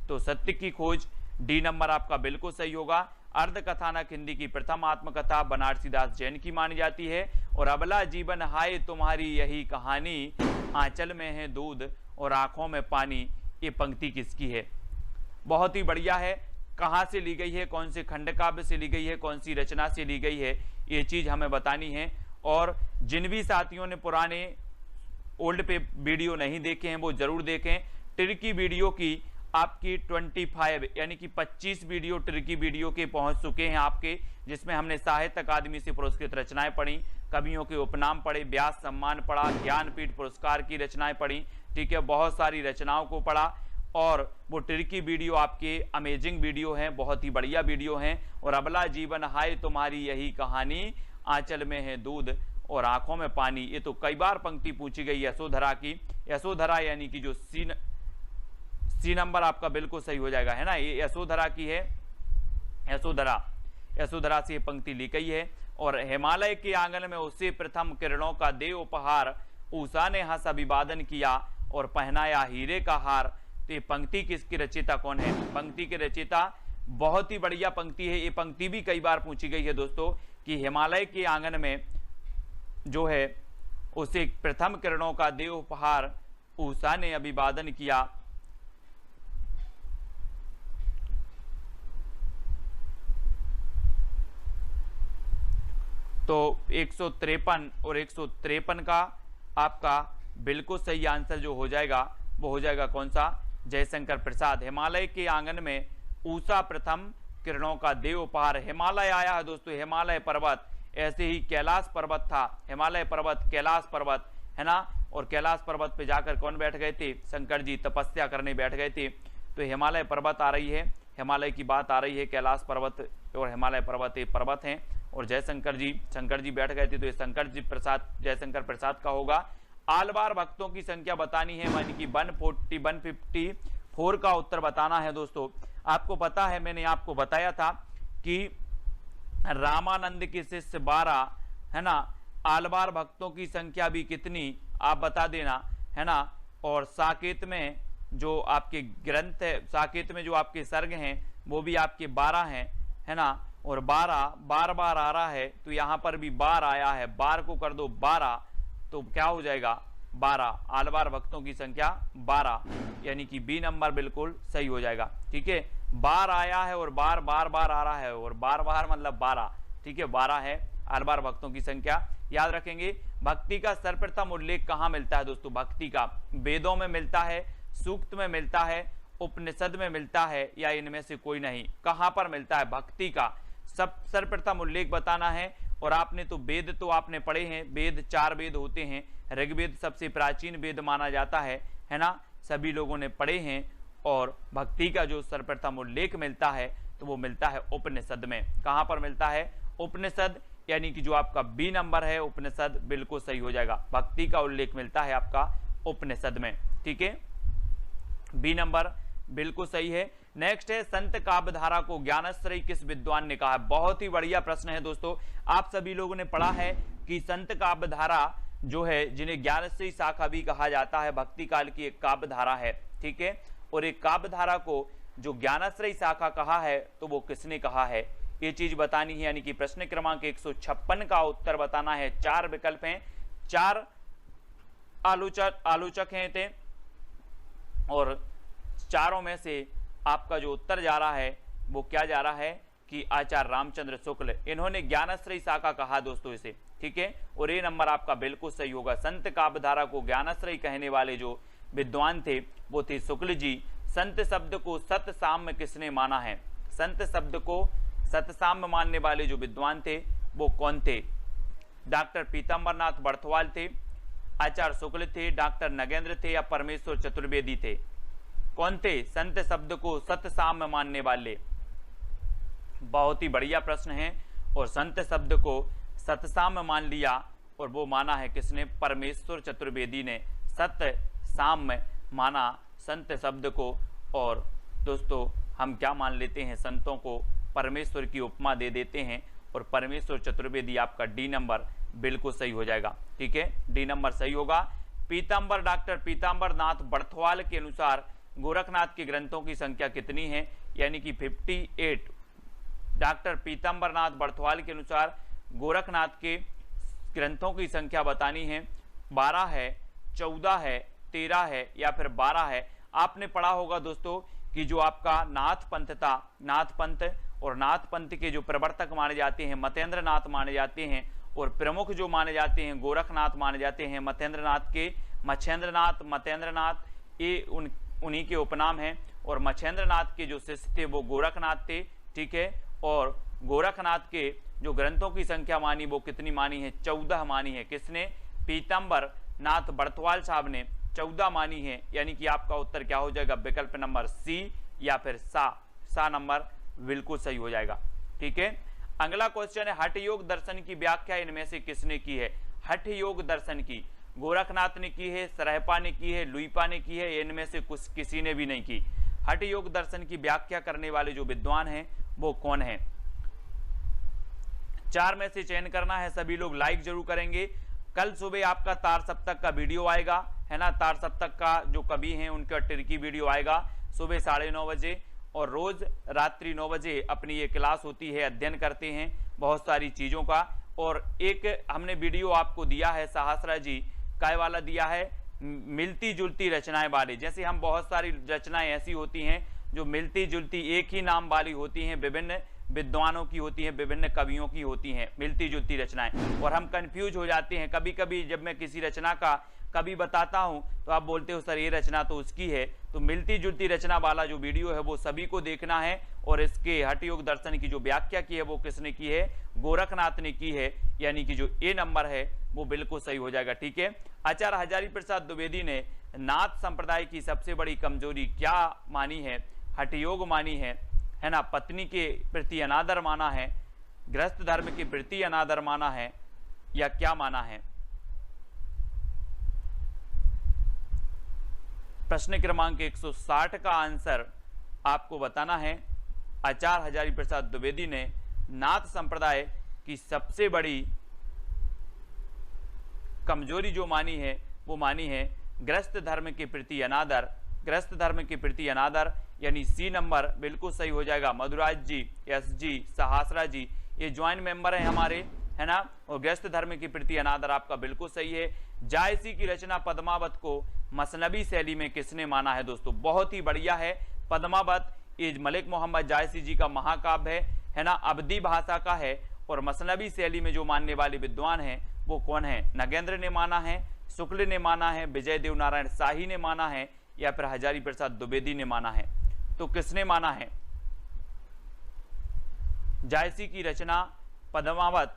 तो सत्य की खोज डी नंबर आपका बिल्कुल सही होगा। अर्ध कथानक हिंदी की प्रथम आत्मकथा बनारसी दास जैन की मानी जाती है। और अबला जीवन हाय तुम्हारी यही कहानी, आंचल में है दूध और आंखों में पानी, ये पंक्ति किसकी है? बहुत ही बढ़िया है। कहां से ली गई है, कौन से खंड काव्य से ली गई है, कौन सी रचना से ली गई है, ये चीज हमें बतानी है। और जिन भी साथियों ने पुराने ओल्ड पे वीडियो नहीं देखे हैं वो जरूर देखें। ट्रिकी वीडियो की आपकी 25 यानी कि 25 वीडियो ट्रिकी वीडियो के पहुंच चुके हैं आपके, जिसमें हमने साहित्य अकादमी से पुरस्कृत रचनाएं पढ़ी, कवियों के उपनाम पढ़े, व्यास सम्मान पढ़ा, ज्ञानपीठ पुरस्कार की रचनाएं पढ़ी। ठीक है, बहुत सारी रचनाओं को पढ़ा। और वो ट्रिकी वीडियो आपके अमेजिंग वीडियो हैं, बहुत ही बढ़िया वीडियो हैं। और अबला जीवन हाय तुम्हारी यही कहानी, आंचल में है दूध और आंखों में पानी, ये तो कई बार पंक्ति पूछी गई यशोधरा की। यशोधरा यानी कि जो सी नंबर आपका बिल्कुल सही हो जाएगा, है ना, ये यशोधरा की है। यशोधरा से ये पंक्ति ली गई है। और हिमालय के आंगन में उसे प्रथम किरणों का दे उपहार, उषा ने हंस अभिवादन किया और पहनाया हीरे का हार। तो ये पंक्ति किसकी रचयिता कौन है? पंक्ति के रचयिता, बहुत ही बढ़िया पंक्ति है। ये पंक्ति भी कई बार पूछी गई है दोस्तों कि हिमालय के आंगन में जो है उसे प्रथम किरणों का दे उपहार, उषा ने अभिवादन किया। तो 153 और 153 का आपका बिल्कुल सही आंसर जो हो जाएगा वो हो जाएगा कौन सा? जयशंकर प्रसाद। हिमालय के आंगन में उषा प्रथम किरणों का देव उपहार। हिमालय आया है दोस्तों, हिमालय पर्वत, ऐसे ही कैलाश पर्वत था, हिमालय पर्वत, कैलाश पर्वत, है ना। और कैलाश पर्वत पे जाकर कौन बैठ गए थे? शंकर जी तपस्या करने बैठ गए थे। तो हिमालय पर्वत आ रही है, हिमालय की बात आ रही है, कैलाश पर्वत और हिमालय पर्वत ये पर्वत हैं। और जयशंकर जी बैठ गए थे, तो ये शंकर जी प्रसाद, जयशंकर प्रसाद का होगा। आलवार भक्तों की संख्या बतानी है, यानी कि 154 का उत्तर बताना है दोस्तों। आपको पता है, मैंने आपको बताया था कि रामानंद के शिष्य 12, है ना। आलवार भक्तों की संख्या भी कितनी आप बता देना, है ना। और साकेत में जो आपके ग्रंथ है, साकेत में जो आपके सर्ग हैं वो भी आपके 12 हैं, है ना। और 12 बार आ रहा है, तो यहां पर भी 12 आया है, 12 को कर दो 12, तो क्या हो जाएगा? 12। आलवार भक्तों की संख्या 12, यानी कि बी नंबर बिल्कुल सही हो जाएगा। ठीक है, 12 आया है और बार आ रहा है, और बार मतलब 12। ठीक है, 12 है आलवार भक्तों की संख्या। याद रखेंगे, भक्ति का सर्वप्रथम उल्लेख कहां मिलता है दोस्तों? भक्ति का वेदों में मिलता है, सूक्त में मिलता है, उपनिषद में मिलता है, या इनमें से कोई नहीं? कहां पर मिलता है भक्ति का सर्वप्रथम उल्लेख बताना है? और आपने तो वेद तो आपने पढ़े हैं, वेद 4 वेद होते हैं, ऋग्वेद सबसे प्राचीन वेद माना जाता है ना, सभी लोगों ने पढ़े हैं। और भक्ति का जो सर्वप्रथम उल्लेख मिलता है तो वो मिलता है उपनिषद में। कहां पर मिलता है? उपनिषद, यानी कि जो आपका बी नंबर है उपनिषद बिल्कुल सही हो जाएगा। भक्ति का उल्लेख मिलता है आपका उपनिषद में, ठीक है, बी नंबर बिल्कुल सही है। नेक्स्ट है संत काव्यधारा को ज्ञानाश्रयी किस विद्वान ने कहा है? बहुत ही बढ़िया प्रश्न है दोस्तों। आप सभी लोगों ने पढ़ा है कि संत काव्यधारा जो है, जिन्हें ज्ञानाश्रयी शाखा भी कहा जाता है, भक्ति काल की एक काव्यधारा है, ठीक है। और एक काव्यधारा को जो ज्ञानाश्रयी शाखा कहा है तो वो किसने कहा है, ये चीज बतानी है। यानी कि प्रश्न क्रमांक 156 का उत्तर बताना है। 4 विकल्प हैं, 4 आलोचक हैं थे, और चारों में से आपका जो उत्तर जा रहा है वो क्या जा रहा है कि आचार्य रामचंद्र शुक्ल, इन्होंने ज्ञानाश्रयी शाखा कहा दोस्तों इसे, ठीक है। और ये नंबर आपका बिल्कुल सही होगा। संत काव्यधारा को ज्ञानाश्रयी कहने वाले जो विद्वान थे वो थे शुक्ल जी। संत शब्द को सतसाम्य किसने माना है? संत शब्द को सतसाम्य मानने वाले जो विद्वान थे वो कौन थे? डॉक्टर पीताम्बरनाथ बर्थवाल थे, आचार्य शुक्ल थे, डॉक्टर नगेंद्र थे, या परमेश्वर चतुर्वेदी थे? कौन थे संत शब्द को सतसाम्य मानने वाले? बहुत ही बढ़िया प्रश्न है। और संत शब्द को सतसाम्य मान लिया, और वो माना है किसने? परमेश्वर चतुर्वेदी ने सतसाम्य माना संत शब्द को। और दोस्तों हम क्या मान लेते हैं? संतों को परमेश्वर की उपमा दे देते हैं, और परमेश्वर चतुर्वेदी आपका डी नंबर बिल्कुल सही हो जाएगा, ठीक है, डी नंबर सही होगा। पीताम्बर, डॉक्टर पीताम्बरनाथ बर्थवाल के अनुसार गोरखनाथ के ग्रंथों की संख्या कितनी है? यानी कि 58। डॉक्टर पीताम्बरनाथ बर्थवाल के अनुसार गोरखनाथ के ग्रंथों की संख्या बतानी है। 12 है, 14 है, 13 है, या फिर 12 है। आपने पढ़ा होगा दोस्तों कि जो आपका नाथ पंथ था, नाथ पंथ, और नाथ पंथ के जो प्रवर्तक माने जाते हैं मतेंद्र नाथ माने जाते हैं, और प्रमुख जो माने जाते हैं गोरखनाथ माने जाते हैं मतेंद्र नाथ के। मच्छेंद्रनाथ, मतेंद्रनाथ, ये उन्हीं के उपनाम हैं। और मच्छेंद्रनाथ के जो शिष्य थे वो गोरखनाथ थे, ठीक है। और गोरखनाथ के जो ग्रंथों की संख्या मानी वो कितनी मानी है? 14 मानी है। किसने? पीताम्बर नाथ बर्थवाल साहब ने 14 मानी है। यानी कि आपका उत्तर क्या हो जाएगा? विकल्प नंबर सी या फिर सा नंबर बिल्कुल सही हो जाएगा, ठीक है। अगला क्वेश्चन है हठ योग दर्शन की व्याख्या इनमें से किसने की है? हठ योग दर्शन की गोरखनाथ ने की है, सरहपा ने की है, लुईपा ने की है, इनमें से कुछ किसी ने भी नहीं की। हठ योग दर्शन की व्याख्या करने वाले जो विद्वान हैं वो कौन है? 4 में से चयन करना है। सभी लोग लाइक जरूर करेंगे। कल सुबह आपका तार सप्तक का वीडियो आएगा, है ना, तार सप्तक का जो कवि हैं उनका टिरकी वीडियो आएगा सुबह 9:30 बजे, और रोज रात्रि 9 बजे अपनी ये क्लास होती है, अध्ययन करते हैं बहुत सारी चीजों का। और एक हमने वीडियो आपको दिया है सहस्रा जी काय वाला दिया है, मिलती जुलती रचनाएं वाले। जैसे हम बहुत सारी रचनाएं ऐसी होती हैं जो मिलती जुलती एक ही नाम वाली होती हैं, विभिन्न विद्वानों की होती हैं, विभिन्न कवियों की होती हैं मिलती जुलती रचनाएं, और हम कंफ्यूज हो जाते हैं। कभी कभी जब मैं किसी रचना का कभी बताता हूं तो आप बोलते हो सर ये रचना तो उसकी है। तो मिलती जुलती रचना वाला जो वीडियो है वो सभी को देखना है। और इसके हठ योग दर्शन की जो व्याख्या की है वो किसने की है? गोरखनाथ ने की है। यानी कि जो ए नंबर है वो बिल्कुल सही हो जाएगा, ठीक है। आचार्य हजारी प्रसाद द्विवेदी ने नाथ संप्रदाय की सबसे बड़ी कमजोरी क्या मानी है? हठ योग मानी है ना, पत्नी के प्रति अनादर माना है, गृहस्थ धर्म के प्रति अनादर माना है, या क्या माना है? प्रश्न क्रमांक 160 का आंसर आपको बताना है। आचार्य हजारी प्रसाद द्विवेदी ने नाथ संप्रदाय की सबसे बड़ी कमजोरी जो मानी है वो मानी है गृहस्थ धर्म के प्रति अनादर। गृहस्थ धर्म के प्रति अनादर यानी सी नंबर बिल्कुल सही हो जाएगा। मधुराज जी, एस जी, सहासरा जी ये ज्वाइंट मेंबर हैं हमारे, है ना। और गृहस्थ धर्म के प्रति अनादर आपका बिल्कुल सही है। जायसी की रचना पद्मावत को मसनबी शैली में किसने माना है? दोस्तों बहुत ही बढ़िया है। पद्मावत ये मलिक मोहम्मद जायसी जी का महाकाव्य है ना, अवधी भाषा का है। और मसनबी शैली में जो मानने वाले विद्वान हैं वो कौन है? नगेंद्र ने माना है, शुक्ल ने माना है, विजय देव नारायण शाही ने माना है, या फिर हजारी प्रसाद द्विवेदी ने माना है? तो किसने माना है? जायसी की रचना पद्मावत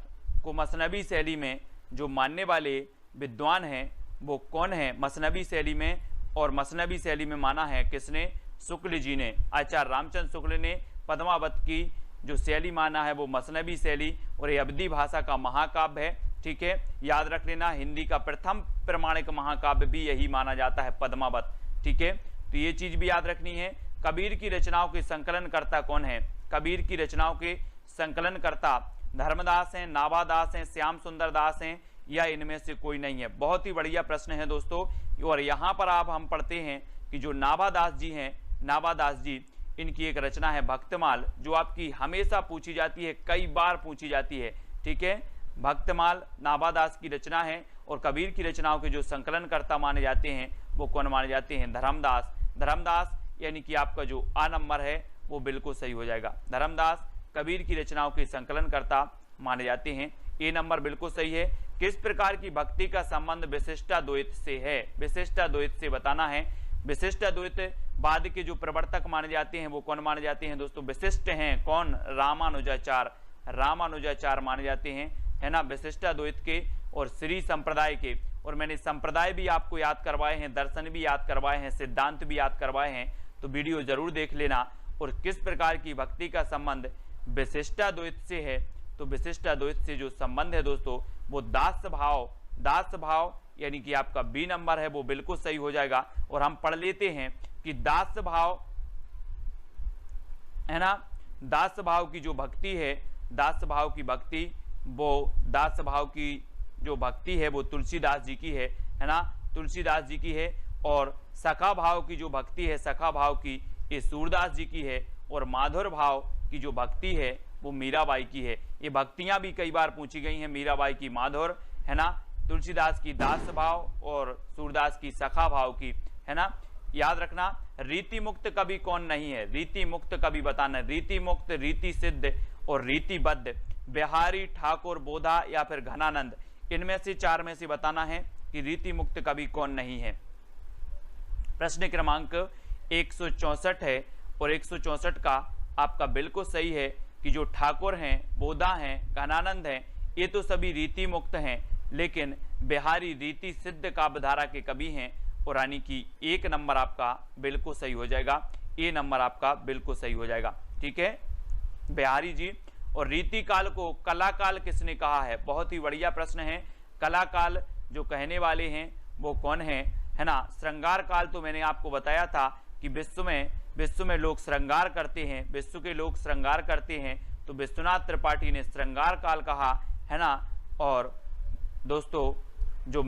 को मसनवी शैली में जो मानने वाले विद्वान हैं वो कौन है? मसनवी शैली में, और मसनवी शैली में माना है किसने? शुक्ल जी ने। आचार्य रामचंद्र शुक्ल ने पद्मावत की जो शैली माना है वो मसनवी शैली, और ये अवधी भाषा का महाकाव्य है। ठीक है, याद रख लेना, हिंदी का प्रथम प्रमाणिक महाकाव्य भी यही माना जाता है, पद्मावत। ठीक है, तो ये चीज भी याद रखनी है। कबीर की रचनाओं के संकलनकर्ता कौन है? कबीर की रचनाओं के संकलनकर्ता धर्मदास हैं, नाभादास हैं, श्याम सुंदर दास हैं, या इनमें से कोई नहीं है? बहुत ही बढ़िया प्रश्न है दोस्तों। और यहाँ पर आप हम पढ़ते हैं कि जो नाभादास जी हैं, नाभादास जी, इनकी एक रचना है भक्तमाल, जो आपकी हमेशा पूछी जाती है, कई बार पूछी जाती है। ठीक है, भक्तमाल नाभादास की रचना है। और कबीर की रचनाओं के जो संकलनकर्ता माने जाते हैं वो कौन माने जाते हैं? धर्मदास। धर्मदास यानी कि आपका जो आ नंबर है वो बिल्कुल सही हो जाएगा। धर्मदास कबीर की रचनाओं के संकलनकर्ता माने जाते हैं। ए नंबर बिल्कुल सही है। किस प्रकार की भक्ति का संबंध विशिष्टाद्वैत से है? विशिष्टाद्वैत से बताना है। विशिष्टाद्वैत बाद के जो प्रवर्तक माने जाते हैं वो कौन माने जाते हैं दोस्तों? विशिष्ट हैं कौन? रामानुजाचार्य। रामानुजाचार्य माने जाते हैं, है ना, विशिष्टाद्वैत के और श्री संप्रदाय के। और मैंने संप्रदाय भी आपको याद करवाए हैं, दर्शन भी याद करवाए हैं, सिद्धांत भी याद करवाए हैं, तो वीडियो जरूर देख लेना। और किस प्रकार की भक्ति का संबंध विशिष्टाद्वैत से है? तो विशिष्टाद्वैत से जो संबंध है दोस्तों वो दास भाव, दास भाव यानी कि आपका बी नंबर है वो बिल्कुल सही हो जाएगा। और हम पढ़ लेते हैं कि दास भाव, है ना, दास भाव की जो भक्ति है, दास भाव की भक्ति, वो दास भाव की जो भक्ति है वो तुलसीदास जी की है ना, तुलसीदास जी की है। और सखा भाव की जो भक्ति है, सखा भाव की, ये सूरदास जी की है। और माधुर भाव की जो भक्ति है वो मीराबाई की है। ये भक्तियां भी कई बार पूछी गई हैं, मीराबाई की माधुर, है ना, तुलसीदास की दास भाव और सूरदास की सखा भाव की, है ना। याद रखना, रीति मुक्त कवि कौन नहीं है? रीति मुक्त कवि बताना। रीति मुक्त, रीति सिद्ध और रीतिबद्ध, बिहारी, ठाकुर, बोधा या फिर घनानंद, इनमें से चार में से बताना है कि रीति मुक्त कवि कौन नहीं है। प्रश्न क्रमांक 164 है और 164 का आपका बिल्कुल सही है कि जो ठाकुर हैं, बोधा हैं, घनानंद हैं, ये तो सभी रीति मुक्त हैं, लेकिन बिहारी रीति सिद्ध काव्यधारा के कवि हैं। और यानी कि एक नंबर आपका बिल्कुल सही हो जाएगा, ए नंबर आपका बिल्कुल सही हो जाएगा। ठीक है, बिहारी जी। और रीति काल को कलाकाल किसने कहा है? बहुत ही बढ़िया प्रश्न है। कलाकाल जो कहने वाले हैं वो कौन है, है ना। श्रृंगार काल तो मैंने आपको बताया था कि विश्व में लोग श्रृंगार करते हैं, विश्व के लोग श्रृंगार करते हैं, तो विश्वनाथ त्रिपाठी ने श्रृंगार काल कहा, है ना। और दोस्तों जो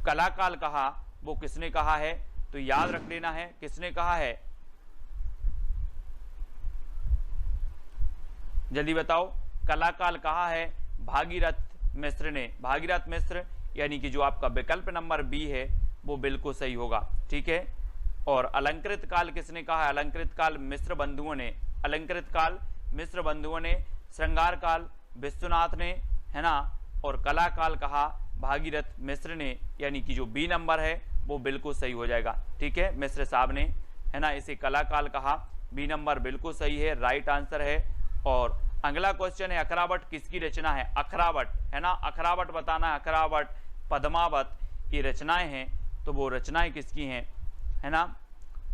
कलाकाल कहा वो किसने कहा है? तो याद रख लेना है किसने कहा है, जल्दी बताओ। कलाकाल कहा है भागीरथ मिश्र ने। भागीरथ मिश्र यानी कि जो आपका विकल्प नंबर बी है वो बिल्कुल सही होगा। ठीक है। और अलंकृत काल किसने कहा है? अलंकृत काल मिश्र बंधुओं ने। अलंकृत काल मिश्र बंधुओं ने। श्रृंगार काल विश्वनाथ ने, है ना। और कला काल कहा भागीरथ मिश्र ने, यानी कि जो बी नंबर है वो बिल्कुल सही हो जाएगा। ठीक है, मिश्र साहब ने, है ना, इसे कला काल कहा। बी नंबर बिल्कुल सही है, राइट आंसर है। और अगला क्वेश्चन है अखरावट किसकी रचना है? अखरावट, है ना, अखरावट बताना है। अखरावट, पद्मावत, ये रचनाएं हैं, तो वो रचनाएं किसकी हैं, है ना।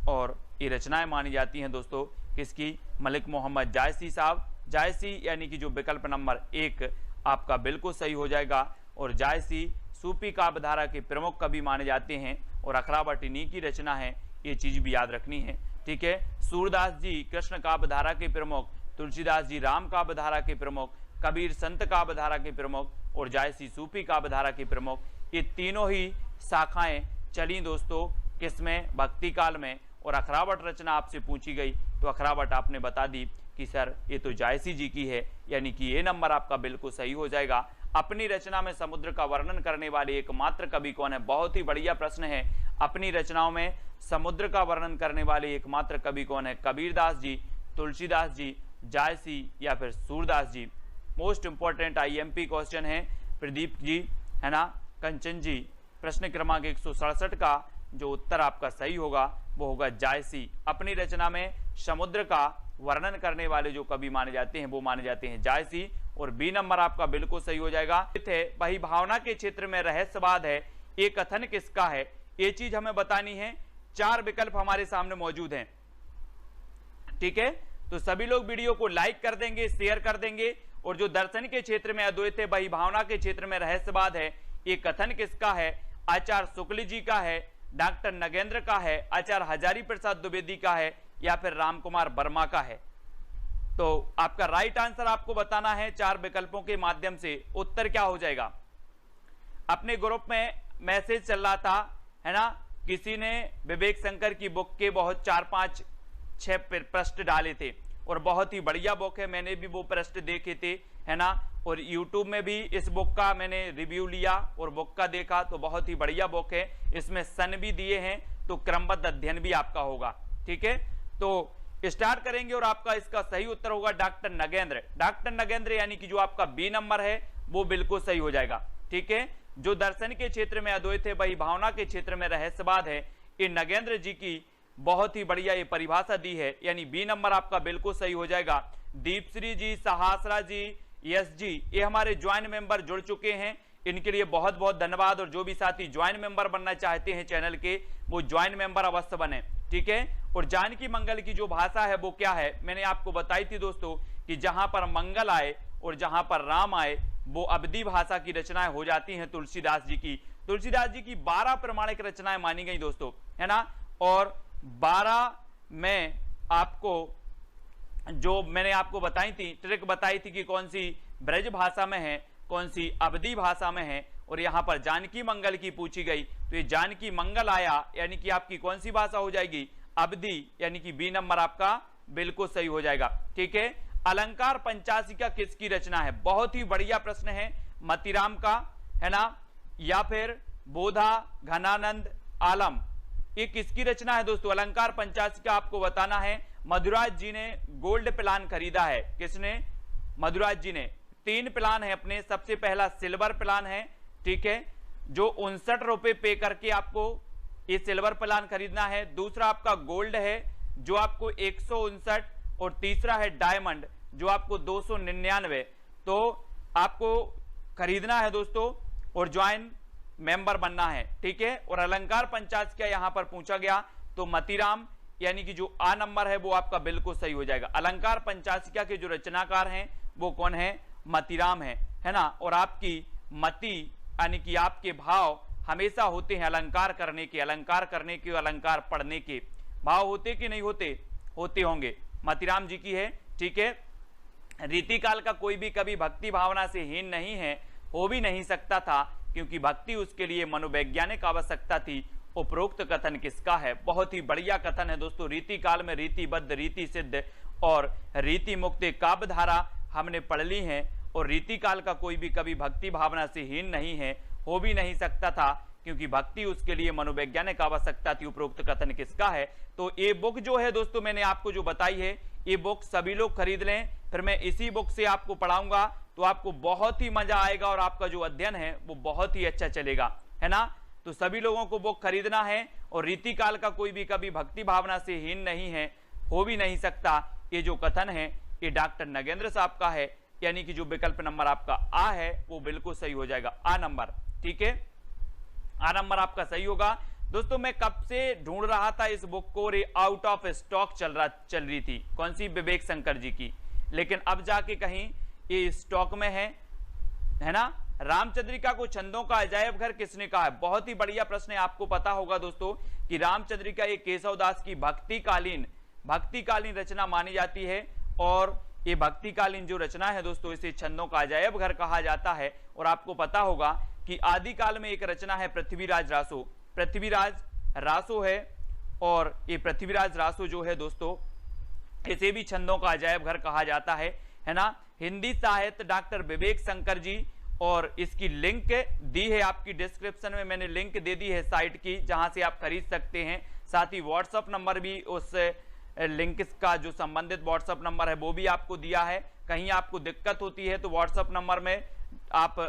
और ये रचनाएं मानी जाती हैं दोस्तों किसकी? मलिक मोहम्मद जायसी साहब। जायसी यानी कि जो विकल्प नंबर 1 आपका बिल्कुल सही हो जाएगा। और जायसी सूफी काव्यधारा के प्रमुख कवि माने जाते हैं और अखरावट इन्हीं की रचना है, ये चीज भी याद रखनी है। ठीक है, सूरदास जी कृष्ण काव्यधारा के प्रमुख, तुलसीदास जी राम काव्यधारा के प्रमुख, कबीर संत काव्यधारा के प्रमुख और जायसी सूफी काव्यधारा के प्रमुख, ये तीनों ही शाखाएं चली दोस्तों किसमें? भक्ति काल में। और अखरावट रचना आपसे पूछी गई तो अखरावट आपने बता दी कि सर ये तो जायसी जी की है, यानी कि ये नंबर आपका बिल्कुल सही हो जाएगा। अपनी रचना में समुद्र का वर्णन करने वाले एकमात्र कवि कौन है? बहुत ही बढ़िया प्रश्न है। अपनी रचनाओं में समुद्र का वर्णन करने वाले एकमात्र कवि कौन है? कबीरदास जी, तुलसीदास जी, जायसी या फिर सूरदास जी। मोस्ट इंपॉर्टेंट आईएमपी क्वेश्चन है। प्रदीप जी, है ना, कंचन जी। प्रश्न क्रमांक 167 का जो उत्तर आपका सही होगा वो होगा जायसी। अपनी रचना में समुद्र का वर्णन करने वाले जो कवि माने जाते हैं वो माने जाते हैं जायसी। और बी नंबर आपका बिल्कुल सही हो जाएगा। वही भावना के क्षेत्र में रहस्यवाद है, ये कथन किसका है, ये चीज हमें बतानी है। 4 विकल्प हमारे सामने मौजूद हैं, ठीक है। तो सभी लोग वीडियो को लाइक कर देंगे, शेयर कर देंगे। और जो दर्शन के क्षेत्र में अद्वैत है, वही भावना के क्षेत्र में रहस्यवाद है, ये कथन किसका है, आचार्य शुक्ल जी का है, डॉक्टर नगेंद्र का है, आचार्य हजारी प्रसाद द्विवेदी का है, या फिर रामकुमार वर्मा का है। तो आपका राइट आंसर आपको बताना है 4 विकल्पों के माध्यम से। उत्तर क्या हो जाएगा? अपने ग्रुप में मैसेज चल रहा था, है ना, किसी ने विवेक शंकर की बुक के बहुत 4, 5, 6 प्रश्न डाले थे और बहुत ही बढ़िया बुक है, मैंने भी वो प्रश्न देखे थे, है ना। और YouTube में भी इस बुक का मैंने रिव्यू लिया और बुक का देखा, तो बहुत ही बढ़िया बुक है। इसमें सन भी दिए हैं, तो क्रमबद्ध अध्ययन भी आपका होगा, ठीक है। तो स्टार्ट करेंगे और आपका इसका सही उत्तर होगा डॉक्टर नगेंद्र। डॉक्टर नगेंद्र यानी कि जो आपका बी नंबर है वो बिल्कुल सही हो जाएगा, ठीक है। जो दर्शन के क्षेत्र में अद्वैत है, वही भावना के क्षेत्र में रहस्यवाद है, ये नगेंद्र जी की बहुत ही बढ़िया ये परिभाषा दी है, यानी बी नंबर आपका बिल्कुल सही हो जाएगा। दीपश्री जी, सहासरा जी, यस जी, ये हमारे ज्वाइंट मेंबर जुड़ चुके हैं, इनके लिए बहुत बहुत धन्यवाद। और जो भी साथी ज्वाइंट मेंबर बनना चाहते हैं चैनल के, वो ज्वाइंट मेंबर अवश्य बने, ठीक है। और जानकी मंगल की जो भाषा है वो क्या है, मैंने आपको बताई थी दोस्तों कि जहां पर मंगल आए और जहां पर राम आए, वो अवधी भाषा की रचनाएं हो जाती हैं तुलसीदास जी की। तुलसीदास जी की 12 प्रमाणिक रचनाएं मानी गई दोस्तों, है ना। और 12 में आपको जो मैंने आपको बताई थी, ट्रिक बताई थी कि कौन सी ब्रज भाषा में है, कौन सी अवधी भाषा में है, और यहां पर जानकी मंगल की पूछी गई, तो ये जानकी मंगल आया यानी कि आपकी कौन सी भाषा हो जाएगी, अवधी, यानी कि बी नंबर आपका बिल्कुल सही हो जाएगा, ठीक है। अलंकार पंचाशिका किसकी रचना है? बहुत ही बढ़िया प्रश्न है, मतीराम का, है ना, या फिर बोधा, घनानंद, आलम, ये किसकी रचना है दोस्तों? अलंकार पंचाशिका आपको बताना है। मधुराज जी ने गोल्ड प्लान खरीदा है, किसने? मधुराज जी ने। 3 प्लान है अपने, सबसे पहला सिल्वर प्लान है, ठीक है, जो 59 रुपए पे करके आपको ये सिल्वर प्लान खरीदना है। दूसरा आपका गोल्ड है जो आपको 159, और तीसरा है डायमंड जो आपको 299। तो आपको खरीदना है दोस्तों और ज्वाइन मेंबर बनना है, ठीक है। और अलंकार पंचाशिका यहां पर पूछा गया, तो मतीराम यानी कि जो आ नंबर है वो आपका बिल्कुल सही हो जाएगा। अलंकार पंचाशिका के जो रचनाकार हैं वो कौन है? मतीराम है ना। और आपकी मति यानी कि आपके भाव हमेशा होते हैं अलंकार करने के, अलंकार करने के, अलंकार पढ़ने के भाव होते कि नहीं होते? होते होंगे। मतीराम जी की है, ठीक है। रीतिकाल का कोई भी कभी भक्ति भावना से हीन नहीं है, हो भी नहीं सकता था, क्योंकि भक्ति उसके लिए मनोवैज्ञानिक आवश्यकता थी। उपरोक्त कथन किसका है? बहुत ही बढ़िया कथन है दोस्तों। रीति काल में रीतिबद्ध, रीति सिद्ध और रीति मुक्त काव्य धारा हमने पढ़ ली है, और रीति काल का कोई भी कभी भक्ति भावना से हीन नहीं है, हो भी नहीं सकता था, क्योंकि भक्ति उसके लिए मनोवैज्ञानिक आवश्यकता थी। उपरोक्त कथन किसका है? तो ये बुक जो है दोस्तों मैंने आपको जो बताई है, ये बुक सभी लोग खरीद लें, फिर मैं इसी बुक से आपको पढ़ाऊंगा, तो आपको बहुत ही मजा आएगा और आपका जो अध्ययन है वो बहुत ही अच्छा चलेगा, है ना। तो सभी लोगों को बुक खरीदना है, और रीतिकाल का कोई भी कभी भक्ति भावना से हीन नहीं है, हो भी नहीं सकता, ये जो कथन है ये डॉक्टर नगेंद्र साहब का है, यानी कि जो विकल्प नंबर आपका आ है वो बिल्कुल सही हो जाएगा, आ नंबर, ठीक है। आ नंबर आपका सही होगा दोस्तों। मैं कब से ढूंढ रहा था इस बुक को, और आउट ऑफ स्टॉक चल रही थी, कौन सी? विवेक शंकर जी की, लेकिन अब जाके कहीं ये स्टॉक में है ना। रामचंद्रिका को छंदों का अजायब घर किसने कहा है? बहुत ही बढ़िया प्रश्न है। आपको पता होगा दोस्तों कि रामचंद्रिका ये केशवदास की भक्तिकालीन रचना मानी जाती है, और ये भक्तिकालीन जो रचना है दोस्तों इसे छंदों का अजायब घर कहा जाता है। और आपको पता होगा कि आदिकाल में एक रचना है पृथ्वीराज रासो है, और ये पृथ्वीराज रासो जो है दोस्तों इसे भी छंदों का अजायब घर कहा जाता है ना। हिंदी साहित्य डॉक्टर विवेक शंकर जी, और इसकी लिंक दी है आपकी डिस्क्रिप्शन में, मैंने लिंक दे दी है साइट की जहां से आप खरीद सकते हैं। साथ ही व्हाट्सएप नंबर भी, उस लिंक का जो संबंधित व्हाट्सएप नंबर है वो भी आपको दिया है। कहीं आपको दिक्कत होती है तो व्हाट्सएप नंबर में आप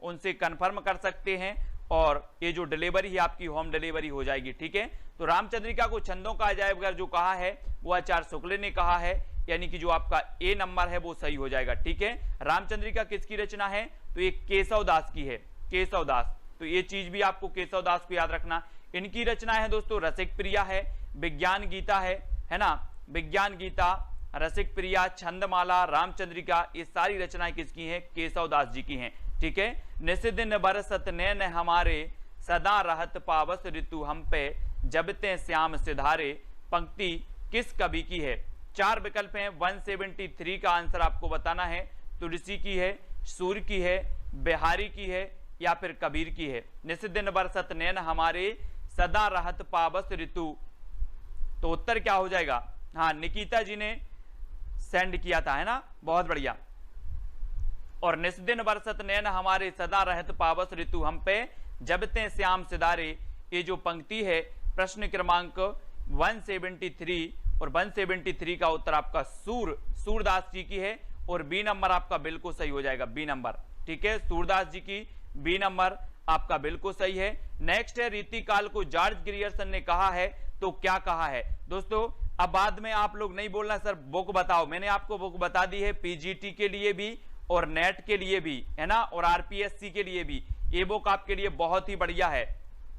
उनसे कंफर्म कर सकते हैं, और ये जो डिलीवरी है आपकी होम डिलीवरी हो जाएगी, ठीक है। तो रामचंद्रिका को छंदों का अजायब घर जो कहा है वो आचार्य शुक्ल ने कहा है, यानी कि जो आपका ए नंबर है वो सही हो जाएगा। ठीक है, रामचंद्रिका किसकी रचना है, तो ये केशव दास की है, केशव दास। तो ये चीज भी आपको केशव दास को याद रखना। इनकी रचना है दोस्तों रसिक प्रिया है, विज्ञान गीता है ना, विज्ञान गीता, रसिक प्रिया, छंदमाला, रामचंद्रिका, ये सारी रचनाएं किसकी हैं, केशव दास जी की हैं। ठीक है, निस दिन बरसत नैन हमारे, सदा रहत पावस ऋतु हम पे, जब ते श्याम सिधारे, पंक्ति किस कवि की है। 4 विकल्प हैं, 173 का आंसर आपको बताना है। तुलसी की है, सूर्य की है, बिहारी की है या फिर कबीर की है। निस दिन बरसत नैन हमारे, सदा रहत पावस ऋतु, तो उत्तर क्या हो जाएगा। हाँ, निकिता जी ने सेंड किया था, है ना, बहुत बढ़िया। और निस दिन बरसत नैन हमारे, सदा रहत पावस ऋतु हम पे, जब ते श्याम सिधारे, ये जो पंक्ति है प्रश्न क्रमांक 173, और 173 का उत्तर आपका सूरदास जी की है, और बी नंबर आपका बिल्कुल सही हो जाएगा, बी नंबर। ठीक है, सूरदास जी की बी नंबर आपका बिल्कुल सही है। नेक्स्ट है, रीतिकाल को जॉर्ज ग्रियर्सन ने कहा है, तो क्या कहा है दोस्तों। अब बाद में आप लोग नहीं बोलना सर बुक बताओ, मैंने आपको बुक बता दी है, पीजीटी के लिए भी और नेट के लिए भी, है ना, और आरपीएससी के लिए भी। ये बुक आपके लिए बहुत ही बढ़िया है,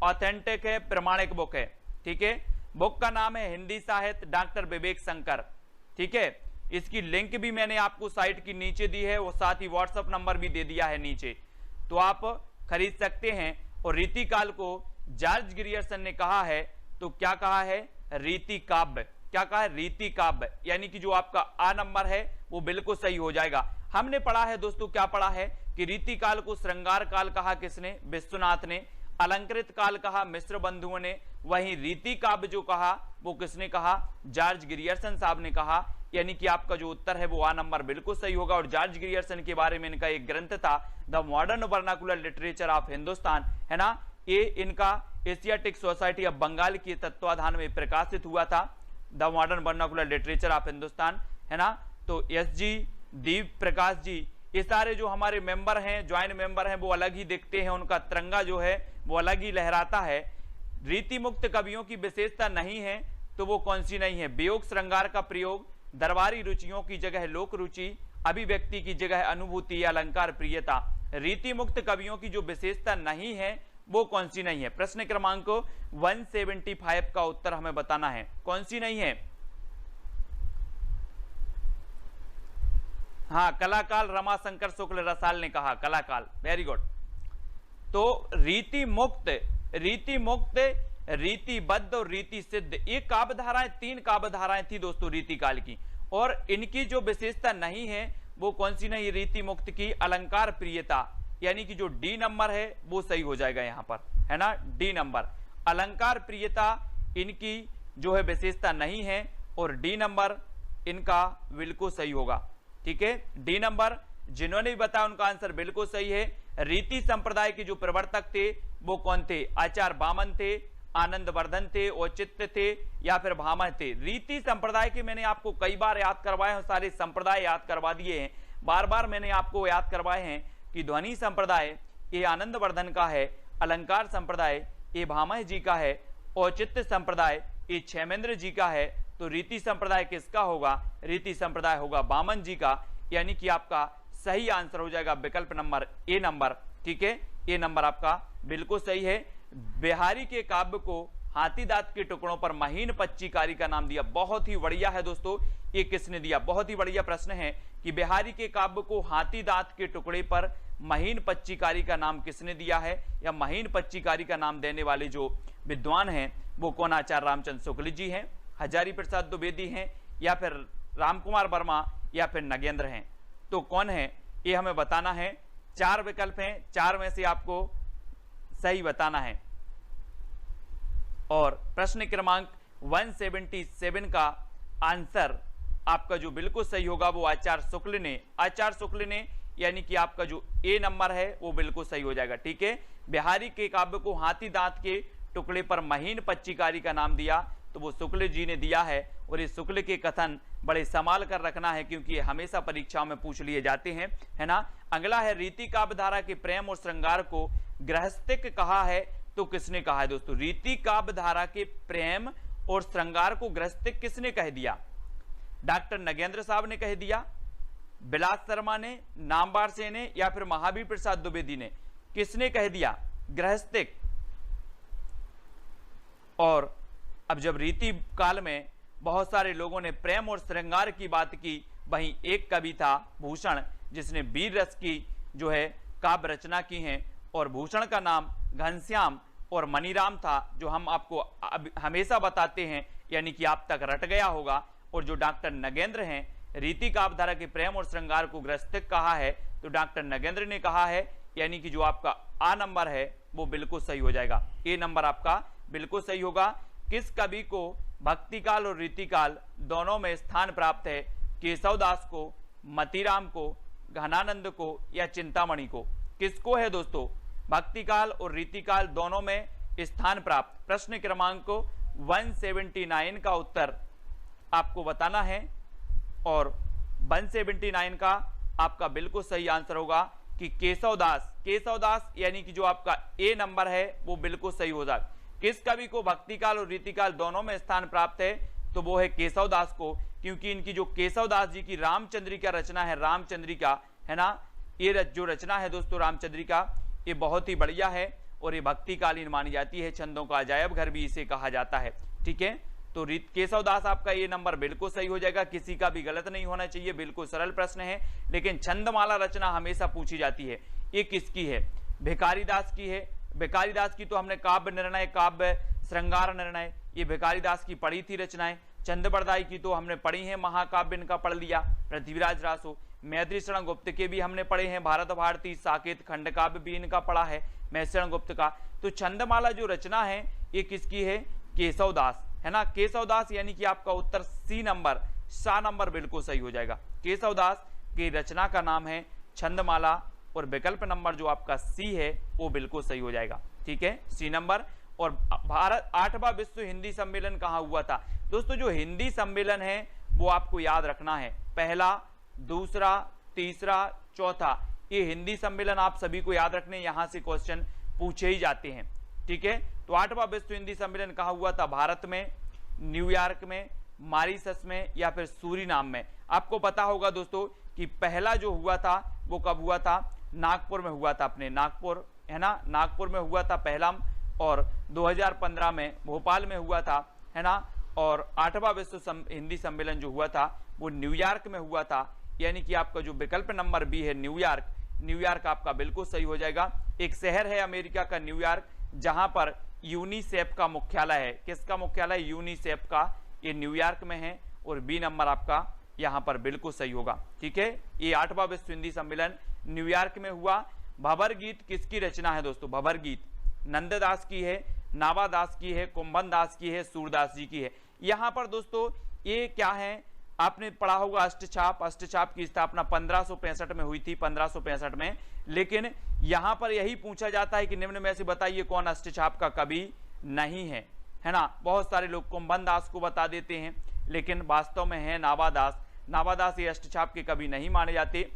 ऑथेंटिक है, प्रमाणिक बुक है। ठीक है, बुक का नाम है हिंदी साहित्य डॉक्टर विवेक शंकर। ठीक है, इसकी लिंक भी मैंने आपको साइट की नीचे दी है, और साथ ही व्हाट्सएप नंबर भी दे दिया है नीचे, तो आप खरीद सकते हैं। और रीतिकाल को जॉर्ज ग्रियर्सन ने कहा है, तो क्या कहा है, रीति काव्य। क्या कहा है, रीति काव्य, यानी कि जो आपका आ नंबर है वो बिल्कुल सही हो जाएगा। हमने पढ़ा है दोस्तों, क्या पढ़ा है कि रीतिकाल को श्रृंगार काल कहा किसने, विश्वनाथ ने, अलंकृत काल कहा मिश्र बंधुओं ने, वहीं रीति काव्य जो कहा वो किसने कहा, जॉर्ज ग्रियर्सन साहब ने कहा। यानी कि आपका जो उत्तर है वो आ नंबर बिल्कुल सही होगा। और जॉर्ज ग्रियर्सन के बारे में इनका एक ग्रंथ था, the modern vernacular literature of Hindustan, है ना, ये इनका एशियाटिक सोसाइटी ऑफ बंगाल के तत्वाधान में प्रकाशित हुआ था, the modern vernacular literature of Hindustan, है ना। तो एस जी, दीप प्रकाश जी, ये सारे जो हमारे मेंबर हैं, ज्वाइंट मेंबर हैं, वो अलग ही दिखते हैं, उनका तिरंगा जो है वो अलग ही लहराता है। रीति मुक्त कवियों की विशेषता नहीं है, तो वो कौन सी नहीं है, वियोग श्रृंगार का प्रयोग, दरबारी रुचियों की जगह लोक रुचि, अभिव्यक्ति की जगह अनुभूति या अलंकार प्रियता। रीति मुक्त कवियों की जो विशेषता नहीं है वो कौन सी नहीं है। प्रश्न क्रमांक 175 का उत्तर हमें बताना है, कौन सी नहीं है। हाँ, कलाकाल रमाशंकर शुक्ल रसाल ने कहा, कलाकाल, वेरी गुड। तो रीति मुक्त, रीतिबद्ध और रीति सिद्ध, ये काव्य धाराएं, 3 काव्य धाराएं थी दोस्तों रीतिकाल की, और इनकी जो विशेषता नहीं है वो कौन सी नहीं, रीति मुक्त की अलंकार प्रियता, यानी कि जो डी नंबर है वो सही हो जाएगा यहां पर, है ना, डी नंबर। अलंकार प्रियता इनकी जो है विशेषता नहीं है, और डी नंबर इनका बिल्कुल सही होगा। ठीक है, डी नंबर जिन्होंने भी बताया उनका आंसर बिल्कुल सही है। रीति संप्रदाय के जो प्रवर्तक थे वो कौन थे, आचार्य वामन थे, आनंद वर्धन थे, औचित्य थे या फिर भामह थे। रीति संप्रदाय के मैंने आपको कई बार याद करवाए हैं, सारे संप्रदाय याद करवा दिए हैं, बार बार मैंने आपको याद करवाए हैं कि ध्वनि संप्रदाय ये आनंद वर्धन का है, अलंकार संप्रदाय ये भामह जी का है, औचित्य संप्रदाय ये क्षेमेंद्र जी का है। तो रीति संप्रदाय किसका होगा, रीति संप्रदाय होगा वामन जी का, यानी कि आपका सही आंसर हो जाएगा विकल्प नंबर ए नंबर। ठीक है, ए नंबर आपका बिल्कुल सही है। बिहारी के काव्य को हाथी दांत के टुकड़ों पर महीन पच्चीकारी का नाम दिया, बहुत ही बढ़िया है दोस्तों, ये किसने दिया, बहुत ही बढ़िया प्रश्न है कि बिहारी के काव्य को हाथी दांत के टुकड़े पर महीन पच्चीकारी का नाम किसने दिया है, या महीन पच्चीकारी का नाम देने वाले जो विद्वान हैं वो कौन, आचार्य रामचंद्र शुक्ल जी हैं, हजारी प्रसाद द्विवेदी हैं, या फिर रामकुमार वर्मा, या फिर नगेंद्र हैं। तो कौन है ये हमें बताना है। 4 विकल्प हैं, 4 में से आपको सही बताना है। और प्रश्न क्रमांक 177 का आंसर आपका जो बिल्कुल सही होगा वो आचार्य शुक्ल ने, यानी कि आपका जो ए नंबर है वो बिल्कुल सही हो जाएगा। ठीक है, बिहारी के काव्य को हाथी दांत के टुकड़े पर महीन पच्चीकारी का नाम दिया, तो वो शुक्ल जी ने दिया है। और इस शुक्ल के कथन बड़े संभाल कर रखना है, क्योंकि ये हमेशा परीक्षाओं में पूछ लिए जाते हैं, है ना। अगला है, रीति काव्य धारा के प्रेम और श्रृंगार को गृहस्थिक कहा है, तो किसने कहा है दोस्तों। रीति काव्य धारा के प्रेम और श्रृंगार को गृहस्थिक किसने कह दिया, डॉक्टर नगेंद्र साहब ने कह दिया, बिलास शर्मा ने, नामवर सेन ने, या फिर महावीर प्रसाद द्विवेदी ने? किसने कह दिया? गृहस्थिक। और अब जब रीति काल में बहुत सारे लोगों ने प्रेम और श्रृंगार की बात की, वहीं एक कवि था भूषण, जिसने वीर रस की जो है काव्य रचना की है, और भूषण का नाम घनश्याम और मनीराम था, जो हम आपको हमेशा बताते हैं, यानी कि आप तक रट गया होगा। और जो डॉक्टर नगेंद्र हैं, रीति काव्यधारा के प्रेम और श्रृंगार को गृहस्थिक कहा है, तो डॉक्टर नगेंद्र ने कहा है, यानी कि जो आपका आ नंबर है वो बिल्कुल सही हो जाएगा। ए नंबर आपका बिल्कुल सही होगा। किस कवि को भक्तिकाल और रीतिकाल दोनों में स्थान प्राप्त है? केशवदास को, मतीराम को, घनानंद को, या चिंतामणि को? किसको है दोस्तों भक्तिकाल और रीतिकाल दोनों में स्थान प्राप्त? प्रश्न क्रमांक 179 का उत्तर आपको बताना है, और 179 का आपका बिल्कुल सही आंसर होगा कि केशवदास। केशवदास यानी कि जो आपका ए नंबर है वो बिल्कुल सही हो जाएगा। किस कवि को भक्तिकाल और रीतिकाल दोनों में स्थान प्राप्त है? तो वो है केशवदास को, क्योंकि इनकी जो केशवदास जी की रामचंद्रिका रचना है, रामचंद्रिका है ना, ये जो रचना है दोस्तों रामचंद्रिका, ये बहुत ही बढ़िया है और ये भक्तिकालीन मानी जाती है। छंदों का अजायब घर भी इसे कहा जाता है। ठीक है, तो केशवदास आपका ये नंबर बिल्कुल सही हो जाएगा, किसी का भी गलत नहीं होना चाहिए। बिल्कुल सरल प्रश्न है, लेकिन छंदमाला रचना हमेशा पूछी जाती है। ये किसकी है? भिखारीदास की है। भिखारीदास की तो हमने काव्य निर्णय, काव्य श्रृंगार निर्णय, ये भिखारीदास की पढ़ी थी रचनाएं। चंद्रबरदाई की तो हमने पढ़ी है, महाकाव्य इनका पढ़ लिया। पृथ्वीराज रासो, मैत्रीशरण गुप्त के भी हमने पढ़े हैं, भारत भारती, साकेत, खंड काव्य भी इनका पढ़ा है मैत्रीशरण गुप्त का। तो छंदमाला जो रचना है ये किसकी है? केशवदास, है ना। केशवदास यानी कि आपका उत्तर सी नंबर, सा नंबर बिल्कुल सही हो जाएगा। केशवदास की रचना का नाम है छंदमाला, और विकल्प नंबर जो आपका सी है वो बिल्कुल सही हो जाएगा। ठीक है, सी नंबर। और भारत 8वां विश्व हिंदी सम्मेलन कहाँ हुआ था? दोस्तों जो हिंदी सम्मेलन है वो आपको याद रखना है, पहला, दूसरा, तीसरा, चौथा, ये हिंदी सम्मेलन आप सभी को याद रखने, यहां से क्वेश्चन पूछे ही जाते हैं। ठीक है, तो 8वां विश्व हिंदी सम्मेलन कहाँ हुआ था? भारत में, न्यूयॉर्क में, मॉरिशस में, या फिर सूरीनाम में? आपको पता होगा दोस्तों कि पहला जो हुआ था वो कब हुआ था? नागपुर में हुआ था, अपने नागपुर, है ना, नागपुर में हुआ था पहला, और 2015 में भोपाल में हुआ था, है ना। और 8वां विश्व हिंदी सम्मेलन जो हुआ था वो न्यूयॉर्क में हुआ था, यानी कि आपका जो विकल्प नंबर बी है न्यूयॉर्क, न्यूयॉर्क आपका बिल्कुल सही हो जाएगा। एक शहर है अमेरिका का न्यूयॉर्क, जहां पर यूनिसेफ का मुख्यालय है। किसका मुख्यालय? यूनिसेफ का, ये न्यूयॉर्क में है, और बी नंबर आपका यहां पर बिल्कुल सही होगा। ठीक है, ये 8वां विश्व हिंदी सम्मेलन न्यूयॉर्क में हुआ। भंवर गीत किसकी रचना है दोस्तों? भंवर गीत नंददास की है, नावादास की है, कुंभन दास की है, सूरदास जी की है। यहां पर दोस्तों ये क्या है, आपने पढ़ा होगा अष्टछाप। अष्टछाप की स्थापना 1565 में हुई थी, 1565 में। लेकिन यहां पर यही पूछा जाता है कि निम्न में से बताइए कौन अष्टछाप का कवि नहीं है, है ना। बहुत सारे लोग कुंभन दास को बता देते हैं, लेकिन वास्तव में है नावादास। नावादास ये अष्टछाप के कवि नहीं माने जाते।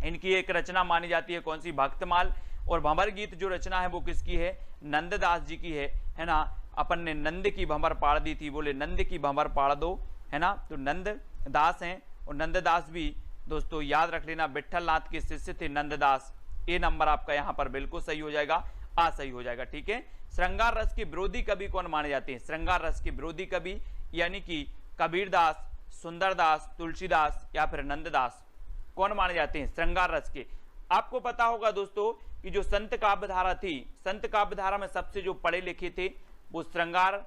इनकी एक रचना मानी जाती है, कौन सी? भक्तमाल। और भंवर गीत जो रचना है वो किसकी है? नंददास जी की है ना। अपन ने नंद की भंवर पाड़ दी थी, बोले नंद की भंवर पाड़ दो, है ना। तो नंददास हैं, और नंददास भी दोस्तों याद रख लेना विट्ठल नाथ के शिष्य थे नंददास। ए नंबर आपका यहाँ पर बिल्कुल सही हो जाएगा, आ सही हो जाएगा। ठीक है, श्रृंगार रस के विरोधी कवि कौन माने जाते हैं? श्रृंगार रस के विरोधी कवि यानी कि कबीरदास, सुंदरदास, तुलसीदास, या फिर नंददास, कौन माने जाते हैं श्रृंगार रस के? आपको पता होगा दोस्तों कि जो संत काव्यधारा थी, संत काव्यधारा में सबसे जो पढ़े लिखे थे वो श्रृंगार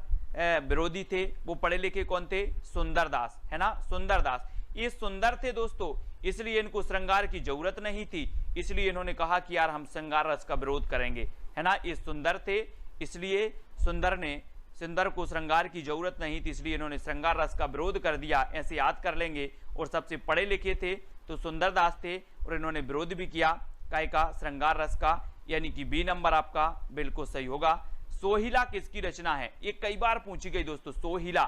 विरोधी थे। वो पढ़े लिखे कौन थे? सुंदरदास, है ना, सुंदरदास। ये सुंदर थे दोस्तों, इसलिए इनको श्रृंगार की जरूरत नहीं थी, इसलिए इन्होंने कहा कि यार हम श्रृंगार रस का विरोध करेंगे, है ना। ये सुंदर थे, इसलिए सुंदर को श्रृंगार की जरूरत नहीं थी, इसलिए इन्होंने श्रृंगार रस का विरोध कर दिया। ऐसे याद कर लेंगे। और सबसे पढ़े लिखे थे तो सुंदरदास थे, और इन्होंने विरोध भी किया काय का? श्रृंगार रस का, यानी कि बी नंबर आपका बिल्कुल सही होगा। सोहिला किसकी रचना है? ये कई बार पूछी गई दोस्तों। सोहिला,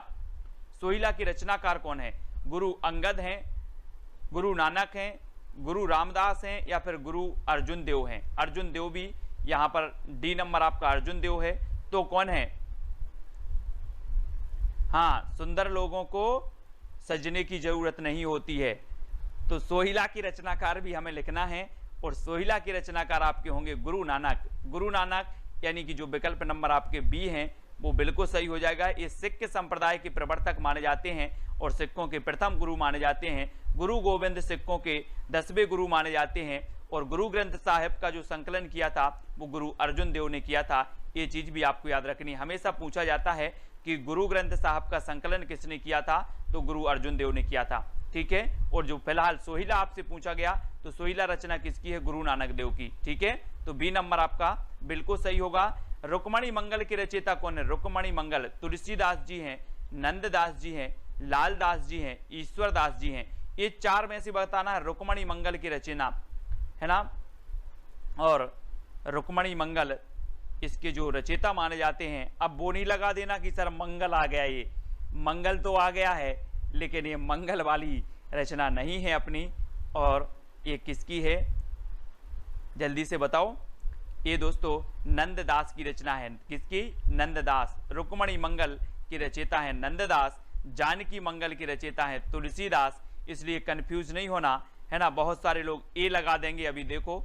सोहिला के रचनाकार कौन है? गुरु अंगद हैं, गुरु नानक हैं, गुरु रामदास हैं, या फिर गुरु अर्जुन देव हैं? अर्जुन देव भी यहां पर डी नंबर आपका अर्जुन देव है। तो कौन है? हाँ, सुंदर लोगों को सजने की जरूरत नहीं होती है। तो सोहिला की रचनाकार भी हमें लिखना है और सोहिला के रचनाकार आपके होंगे गुरु नानक। गुरु नानक यानी कि जो विकल्प नंबर आपके बी हैं वो बिल्कुल सही हो जाएगा। ये सिख संप्रदाय के प्रवर्तक माने जाते हैं और सिखों के प्रथम गुरु माने जाते हैं। गुरु गोविंद सिखों के 10वें गुरु माने जाते हैं और गुरु ग्रंथ साहिब का जो संकलन किया था वो गुरु अर्जुन देव ने किया था। ये चीज भी आपको याद रखनी। हमेशा पूछा जाता है कि गुरु ग्रंथ साहिब का संकलन किसने किया था, तो गुरु अर्जुन देव ने किया था। ठीक है, और जो फिलहाल सोहिला आपसे पूछा गया तो सोहिला रचना किसकी है, गुरु नानक देव की। ठीक है, तो बी नंबर आपका बिल्कुल सही होगा। रुक्मणी मंगल के रचयिता कौन है? रुक्मणी मंगल तुलसीदास जी हैं, नंददास जी हैं, लालदास जी हैं, ईश्वरदास जी हैं। ये चार में से बताना है रुक्मणी मंगल की रचना, है ना। और रुक्मणी मंगल इसके जो रचयिता माने जाते हैं। अब वो नहीं लगा देना कि सर मंगल आ गया, ये मंगल तो आ गया है लेकिन ये मंगल वाली रचना नहीं है अपनी। और ये किसकी है, जल्दी से बताओ। ये दोस्तों नंददास की रचना है। किसकी? नंददास। रुक्मणी मंगल की रचयिता है नंददास, जानकी मंगल की रचयिता है तुलसीदास। इसलिए कंफ्यूज नहीं होना, है ना। बहुत सारे लोग ए लगा देंगे, अभी देखो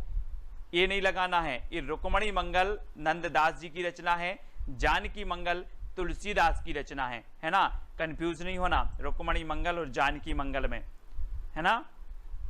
ये नहीं लगाना है। ये रुक्मणी मंगल नंददास जी की रचना है, जानकी मंगल तुलसीदास की रचना है ना। कंफ्यूज नहीं होना रुक्मणी मंगल और जानकी मंगल में, है ना।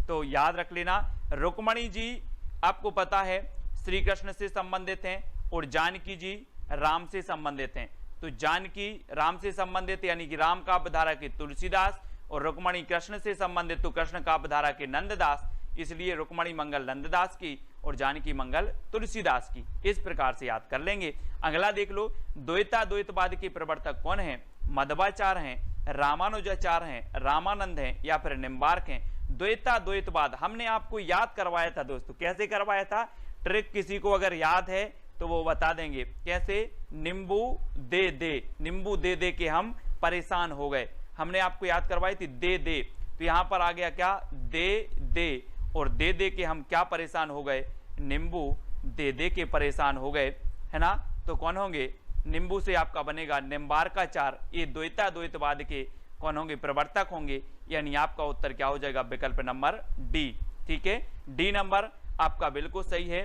तो याद रख लेना, रुक्मणी जी आपको पता है श्री कृष्ण से संबंधित हैं और जानकी जी राम से संबंधित हैं। तो जानकी राम से संबंधित यानी कि राम काव्यधारा के तुलसीदास और रुक्मणी कृष्ण से संबंधित तो कृष्ण काव्यधारा के नंददास। इसलिए रुक्मणी मंगल नंददास की और जानकी मंगल तुलसीदास की। इस प्रकार से याद कर लेंगे। अगला देख लो, द्वैता द्वैतवाद के प्रवर्तक कौन हैं? मध्वाचार्य हैं, रामानुजाचार्य हैं, रामानंद हैं या फिर निम्बार्क हैं। द्वैता द्वैतवाद हमने आपको याद करवाया था दोस्तों। कैसे करवाया था? ट्रिक किसी को अगर याद है तो वो बता देंगे कैसे। नींबू दे दे के हम परेशान हो गए, हमने आपको याद करवाई थी दे दे। तो यहां पर आ गया क्या, दे और दे के हम क्या परेशान हो गए, नींबू दे के परेशान हो गए, है ना। तो कौन होंगे? नींबू से आपका बनेगा निम्बार्काचार्य। ये द्वैता द्वैतवाद के कौन होंगे? प्रवर्तक होंगे। यानी आपका उत्तर क्या हो जाएगा? विकल्प नंबर डी। ठीक है, डी नंबर आपका बिल्कुल सही है।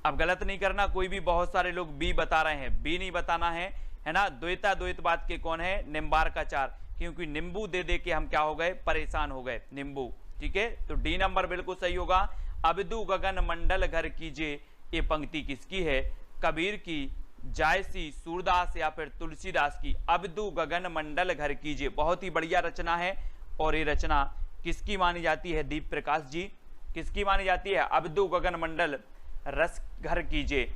अब गलत नहीं करना कोई भी, बहुत सारे लोग बी बता रहे हैं, बी नहीं बताना है ना। द्वैता द्वैतवाद के कौन है? निम्बार्काचार्य, क्योंकि नींबू दे के हम क्या हो गए? परेशान हो गए, नींबू। ठीक है, तो डी नंबर बिल्कुल सही होगा। अबदू गगन मंडल घर कीजिए, ये पंक्ति किसकी है? कबीर की, जायसी, सूरदास या फिर तुलसीदास की। अबदू गगन मंडल घर कीजिए बहुत ही बढ़िया रचना है। और ये रचना किसकी मानी जाती है? दीप प्रकाश जी। किसकी मानी जाती है? अबदू गगन मंडल रस घर कीजिए।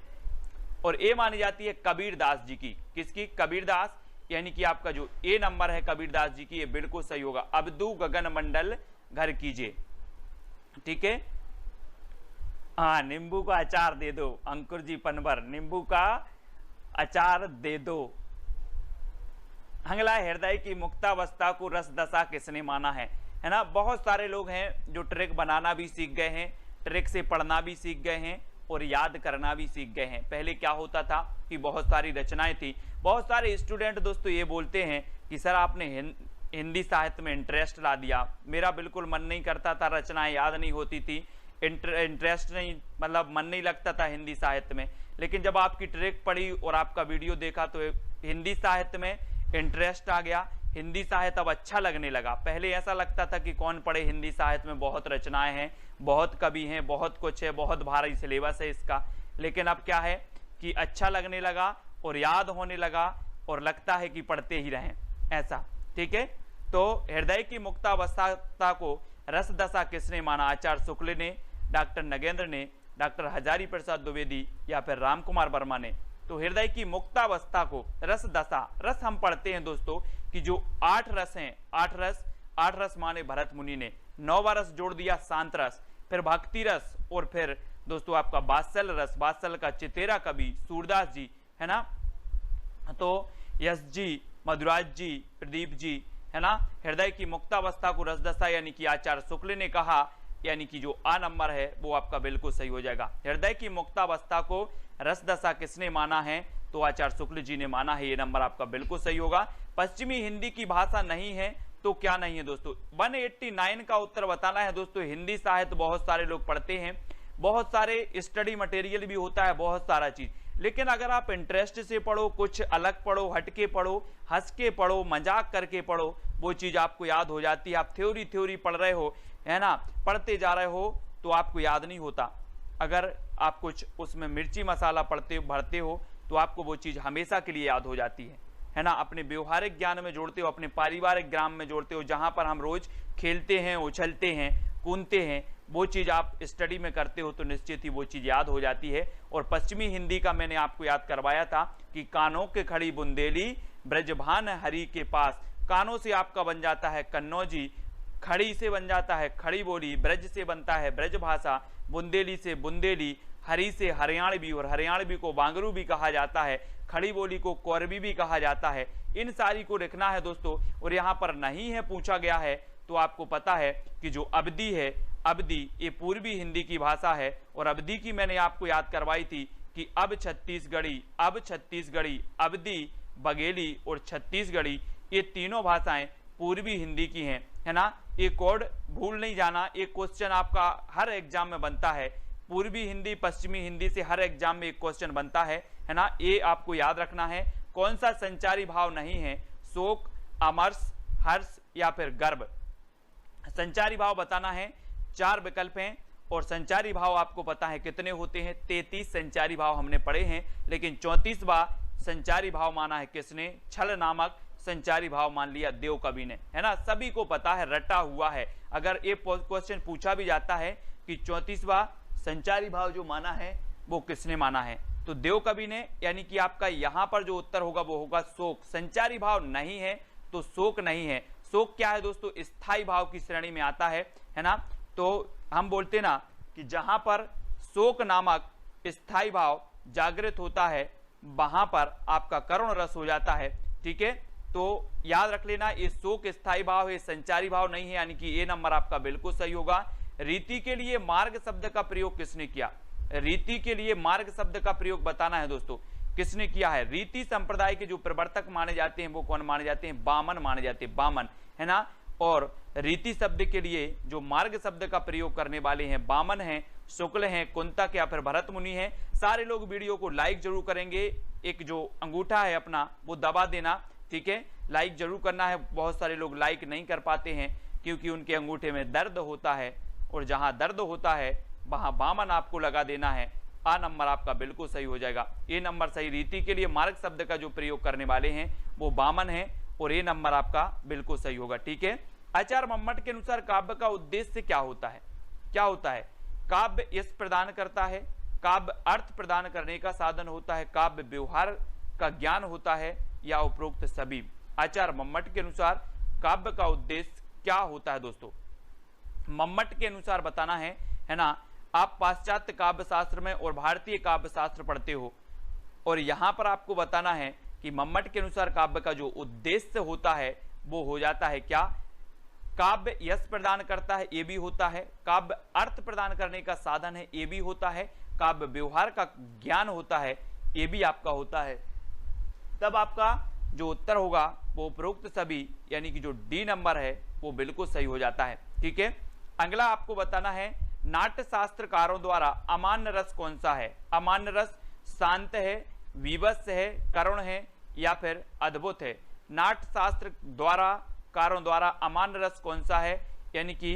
और ये मानी जाती है कबीरदास जी की। किसकी? कबीरदास। यानी कि आपका जो ए नंबर है कबीरदास जी की, ये बिल्कुल सही होगा। अबदू गगन मंडल घर कीजिए। ठीक है, हाँ, नींबू का अचार दे दो, अंकुर जी पनवर, नींबू का अचार दे दो। अगला, हृदय की मुक्तावस्था को रस दशा किसने माना है ना। बहुत सारे लोग हैं जो ट्रिक बनाना भी सीख गए हैं, ट्रिक से पढ़ना भी सीख गए हैं और याद करना भी सीख गए हैं। पहले क्या होता था कि बहुत सारी रचनाएं थी। बहुत सारे स्टूडेंट दोस्तों ये बोलते हैं कि सर आपने हिंदी साहित्य में इंटरेस्ट ला दिया। मेरा बिल्कुल मन नहीं करता था, रचनाएं याद नहीं होती थी, इंटरेस्ट नहीं, मतलब मन नहीं लगता था हिंदी साहित्य में। लेकिन जब आपकी ट्रिक पढ़ी और आपका वीडियो देखा तो हिंदी साहित्य में इंटरेस्ट आ गया। हिंदी साहित्य अब अच्छा लगने लगा। पहले ऐसा लगता था कि कौन पढ़े हिंदी साहित्य में, बहुत रचनाएं हैं, बहुत कवि हैं, बहुत कुछ है, बहुत भारी सिलेबस है इसका। लेकिन अब क्या है कि अच्छा लगने लगा और याद होने लगा और लगता है कि पढ़ते ही रहें, ऐसा। ठीक है, तो हृदय की मुक्तावस्था को रस दशा किसने माना? आचार्य शुक्ल ने, डॉक्टर नगेंद्र ने, डॉक्टर हजारी प्रसाद द्विवेदी या फिर राम कुमार वर्मा ने। तो हृदय की मुक्तावस्था को रस दशा, रस हम पढ़ते हैं दोस्तों कि जो 8 रस हैं, 8 रस माने भरत मुनि ने, 9वां रस जोड़ दिया शांत रस, फिर भक्ति रस और फिर दोस्तों आपका वात्सल रस। वात्सल का चितेरा कवि सूरदास जी, है ना। तो यश जी, मधुराज जी, प्रदीप जी, है ना। हृदय की मुक्तावस्था को रस दशा यानी कि आचार्य शुक्ल ने कहा, यानी कि जो आ नंबर है वो आपका बिल्कुल सही हो जाएगा। हृदय की मुक्तावस्था को रस दशा किसने माना है? तो आचार्य शुक्ल जी ने माना है, ये नंबर आपका बिल्कुल सही होगा। पश्चिमी हिंदी की भाषा नहीं है तो क्या नहीं है दोस्तों। 189 का उत्तर बताना है दोस्तों। हिंदी साहित्य बहुत सारे लोग पढ़ते हैं, बहुत सारे स्टडी मटेरियल भी होता है, बहुत सारा चीज, लेकिन अगर आप इंटरेस्ट से पढ़ो, कुछ अलग पढ़ो, हटके पढ़ो, हंस के पढ़ो, मजाक करके पढ़ो, वो चीज आपको याद हो जाती है। आप थ्योरी पढ़ रहे हो, है ना, पढ़ते जा रहे हो तो आपको याद नहीं होता। अगर आप कुछ उसमें मिर्ची मसाला भरते हो तो आपको वो चीज हमेशा के लिए याद हो जाती है ना। अपने व्यवहारिक ज्ञान में जोड़ते हो, अपने पारिवारिक ज्ञान में जोड़ते हो, जहां पर हम रोज खेलते हैं, उछलते हैं, कूदते हैं, वो चीज आप स्टडी में करते हो तो निश्चित ही वो चीज याद हो जाती है। और पश्चिमी हिंदी का मैंने आपको याद करवाया था कि कानों के खड़ी बुंदेली ब्रजभान हरि के पास। कानों से आपका बन जाता है कन्नौजी, खड़ी से बन जाता है खड़ी बोली, ब्रज से बनता है ब्रज भाषा, बुंदेली से बुंदेली, हरी से हरियाणवी, और हरियाणवी को बांगरू भी कहा जाता है, खड़ी बोली को कोरबी भी कहा जाता है। इन सारी को लिखना है दोस्तों। और यहाँ पर नहीं है पूछा गया है तो आपको पता है कि जो अवधी है, अवधी ये पूर्वी हिंदी की भाषा है। और अवधी की मैंने आपको याद करवाई थी कि अब छत्तीसगढ़ी, अवधी, बघेली और छत्तीसगढ़ी, ये तीनों भाषाएं पूर्वी हिंदी की हैं, है ना। ये कोड भूल नहीं जाना, एक क्वेश्चन आपका हर एग्जाम में बनता है। पूर्वी हिंदी पश्चिमी हिंदी से हर एग्जाम में एक क्वेश्चन बनता है ना। ये आपको याद रखना है। कौन सा संचारी भाव नहीं है, शोक, अमर्ष, हर्ष या फिर गर्व। संचारी भाव बताना है, 4 विकल्प हैं। और संचारी भाव आपको पता है कितने होते हैं, 33 संचारी भाव हमने पढ़े हैं, लेकिन 34वां संचारी भाव माना है किसने, छल नामक संचारी भाव मान लिया देव कवि ने, है ना। सभी को पता है, रटा हुआ है। अगर ये क्वेश्चन पूछा भी जाता है कि 34वां संचारी भाव जो माना है वो किसने माना है, तो देव कवि ने। यानी कि आपका यहां पर जो उत्तर होगा वो होगा शोक। संचारी भाव नहीं है तो शोक नहीं है। शोक क्या है दोस्तों, स्थायी भाव की श्रेणी में आता है ना। तो हम बोलते ना कि जहां पर शोक नामक स्थायी भाव जागृत होता है वहां पर आपका करुण रस हो जाता है, ठीक है। तो याद रख लेना, ये शोक स्थायी भाव है, संचारी भाव नहीं है, यानी कि ए नंबर आपका बिल्कुल सही होगा। रीति के लिए मार्ग शब्द का प्रयोग किसने किया, रीति के लिए मार्ग शब्द का प्रयोग बताना है दोस्तों, किसने किया है। रीति संप्रदाय के जो प्रवर्तक माने जाते हैं वो कौन माने जाते हैं, बामन माने जाते हैं, बामन, है ना। और रीति शब्द के लिए जो मार्ग शब्द का प्रयोग करने वाले हैं बामन हैं, शुक्ल हैं, कुंतक या फिर भरत मुनि हैं। सारे लोग वीडियो को लाइक जरूर करेंगे, एक जो अंगूठा है अपना वो दबा देना, ठीक है, लाइक जरूर करना है। बहुत सारे लोग लाइक नहीं कर पाते हैं क्योंकि उनके अंगूठे में दर्द होता है, और जहां दर्द होता है वहां बामन आपको लगा देना है। आ नंबर आपका बिल्कुल सही हो जाएगा, ए नंबर सही। रीति के लिए मार्ग शब्द का जो प्रयोग करने वाले हैं वो बामन है, और ए नंबर आपका बिल्कुल सही होगा, ठीक है। आचार्य मम्मट के अनुसार काव्य का उद्देश्य क्या होता है, क्या होता है। काव्य यश प्रदान करता है, काव्य अर्थ प्रदान करने का साधन होता है, काव्य व्यवहार का ज्ञान होता है, या उपरोक्त सभी। आचार्य मम्मट के अनुसार काव्य का उद्देश्य क्या होता है दोस्तों। मम्मट के अनुसार बताना है ना। आप पाश्चात्य काव्य शास्त्र में और भारतीय काव्य शास्त्र पढ़ते हो, और यहां पर आपको बताना है कि मम्मट के अनुसार काव्य का जो उद्देश्य होता है वो हो जाता है क्या, काव्य यश प्रदान करता है, ये भी होता है, काव्य अर्थ प्रदान करने का साधन है, ये भी होता है, काव्य व्यवहार का ज्ञान होता है, ये भी आपका होता है। तब आपका जो उत्तर होगा वो उपरोक्त सभी, यानी कि जो डी नंबर है वो बिल्कुल सही हो जाता है, ठीक है। अगला आपको बताना है, नाट्य शास्त्रकारों द्वारा अमान्य रस कौन सा है। अमान्य रस शांत है, विवश है, करुण है या फिर अद्भुत है। नाट्य शास्त्र द्वारा कारों द्वारा अमान्य रस कौन सा है, यानी कि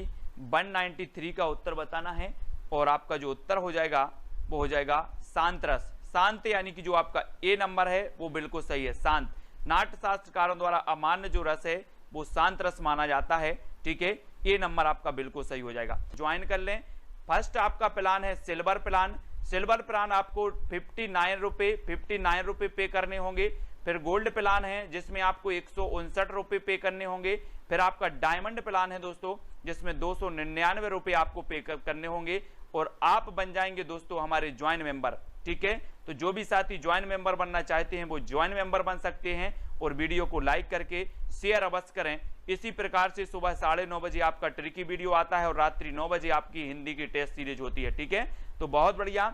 193 का उत्तर बताना है। और आपका जो उत्तर हो जाएगा वो हो जाएगा शांत रस। शांत यानी कि जो आपका ए नंबर है वो बिल्कुल सही है, शांत। नाट्य शास्त्रकारों द्वारा अमान्य जो रस है वो शांत रस माना जाता है, ठीक है। ए नंबर आपका बिल्कुल सही हो जाएगा। ज्वाइन कर लें। फर्स्ट आपका प्लान है सिल्वर प्लान। सिल्वर प्लान आपको 59 रुपए पे करने होंगे। फिर गोल्ड प्लान है जिसमें आपको 159 रुपए पे करने होंगे। फिर आपका डायमंड प्लान है दोस्तों जिसमें 299 रुपए आपको पे करने होंगे, और आप बन जाएंगे दोस्तों हमारे ज्वाइन मेंबर, ठीक है। तो जो भी साथी ज्वाइन मेंबर बनना चाहते हैं वो ज्वाइन मेंबर बन सकते हैं, और वीडियो को लाइक करके शेयर अवश्य करें। इसी प्रकार से सुबह 9:30 बजे आपका ट्रिकी वीडियो आता है और रात्रि 9 बजे आपकी हिंदी की टेस्ट सीरीज होती है, ठीक है। तो बहुत बढ़िया,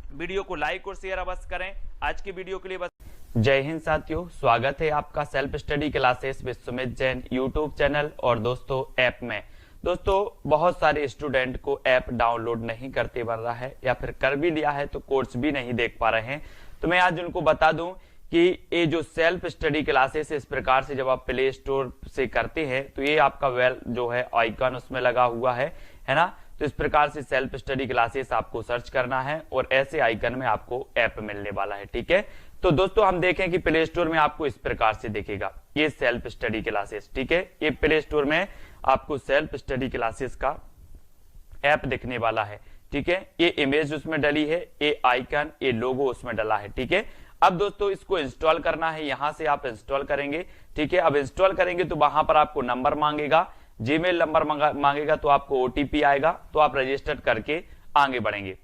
वीडियो को लाइक और शेयर अवश्य करें। आज की वीडियो के लिए बस। जय हिंद साथियों, स्वागत है आपका self study classes with Sumit Jain YouTube channel और दोस्तों ऐप में। दोस्तों बहुत सारे स्टूडेंट को ऐप डाउनलोड नहीं करते बन रहा है या फिर कर भी लिया है तो कोर्स भी नहीं देख पा रहे हैं। तो मैं आज उनको बता दूं कि ये जो सेल्फ स्टडी क्लासेस इस प्रकार से जब आप प्ले स्टोर से करते हैं तो ये आपका वेल जो है आइकन उसमें लगा हुआ है ना। तो इस प्रकार से सेल्फ स्टडी क्लासेस आपको सर्च करना है और ऐसे आइकन में आपको ऐप मिलने वाला है। ठीक है, तो दोस्तों हम देखें कि प्ले स्टोर में आपको इस प्रकार से दिखेगा ये सेल्फ स्टडी क्लासेस। ठीक है, ये प्ले स्टोर में आपको सेल्फ स्टडी क्लासेस का ऐप दिखने वाला है। ठीक है, ये इमेज उसमें डली है, ये आइकन, ये लोगो उसमें डला है। ठीक है, अब दोस्तों इसको इंस्टॉल करना है, यहां से आप इंस्टॉल करेंगे। ठीक है, अब इंस्टॉल करेंगे तो वहां पर आपको नंबर मांगेगा, जीमेल नंबर मांगेगा, तो आपको ओटीपी आएगा, तो आप रजिस्टर करके आगे बढ़ेंगे।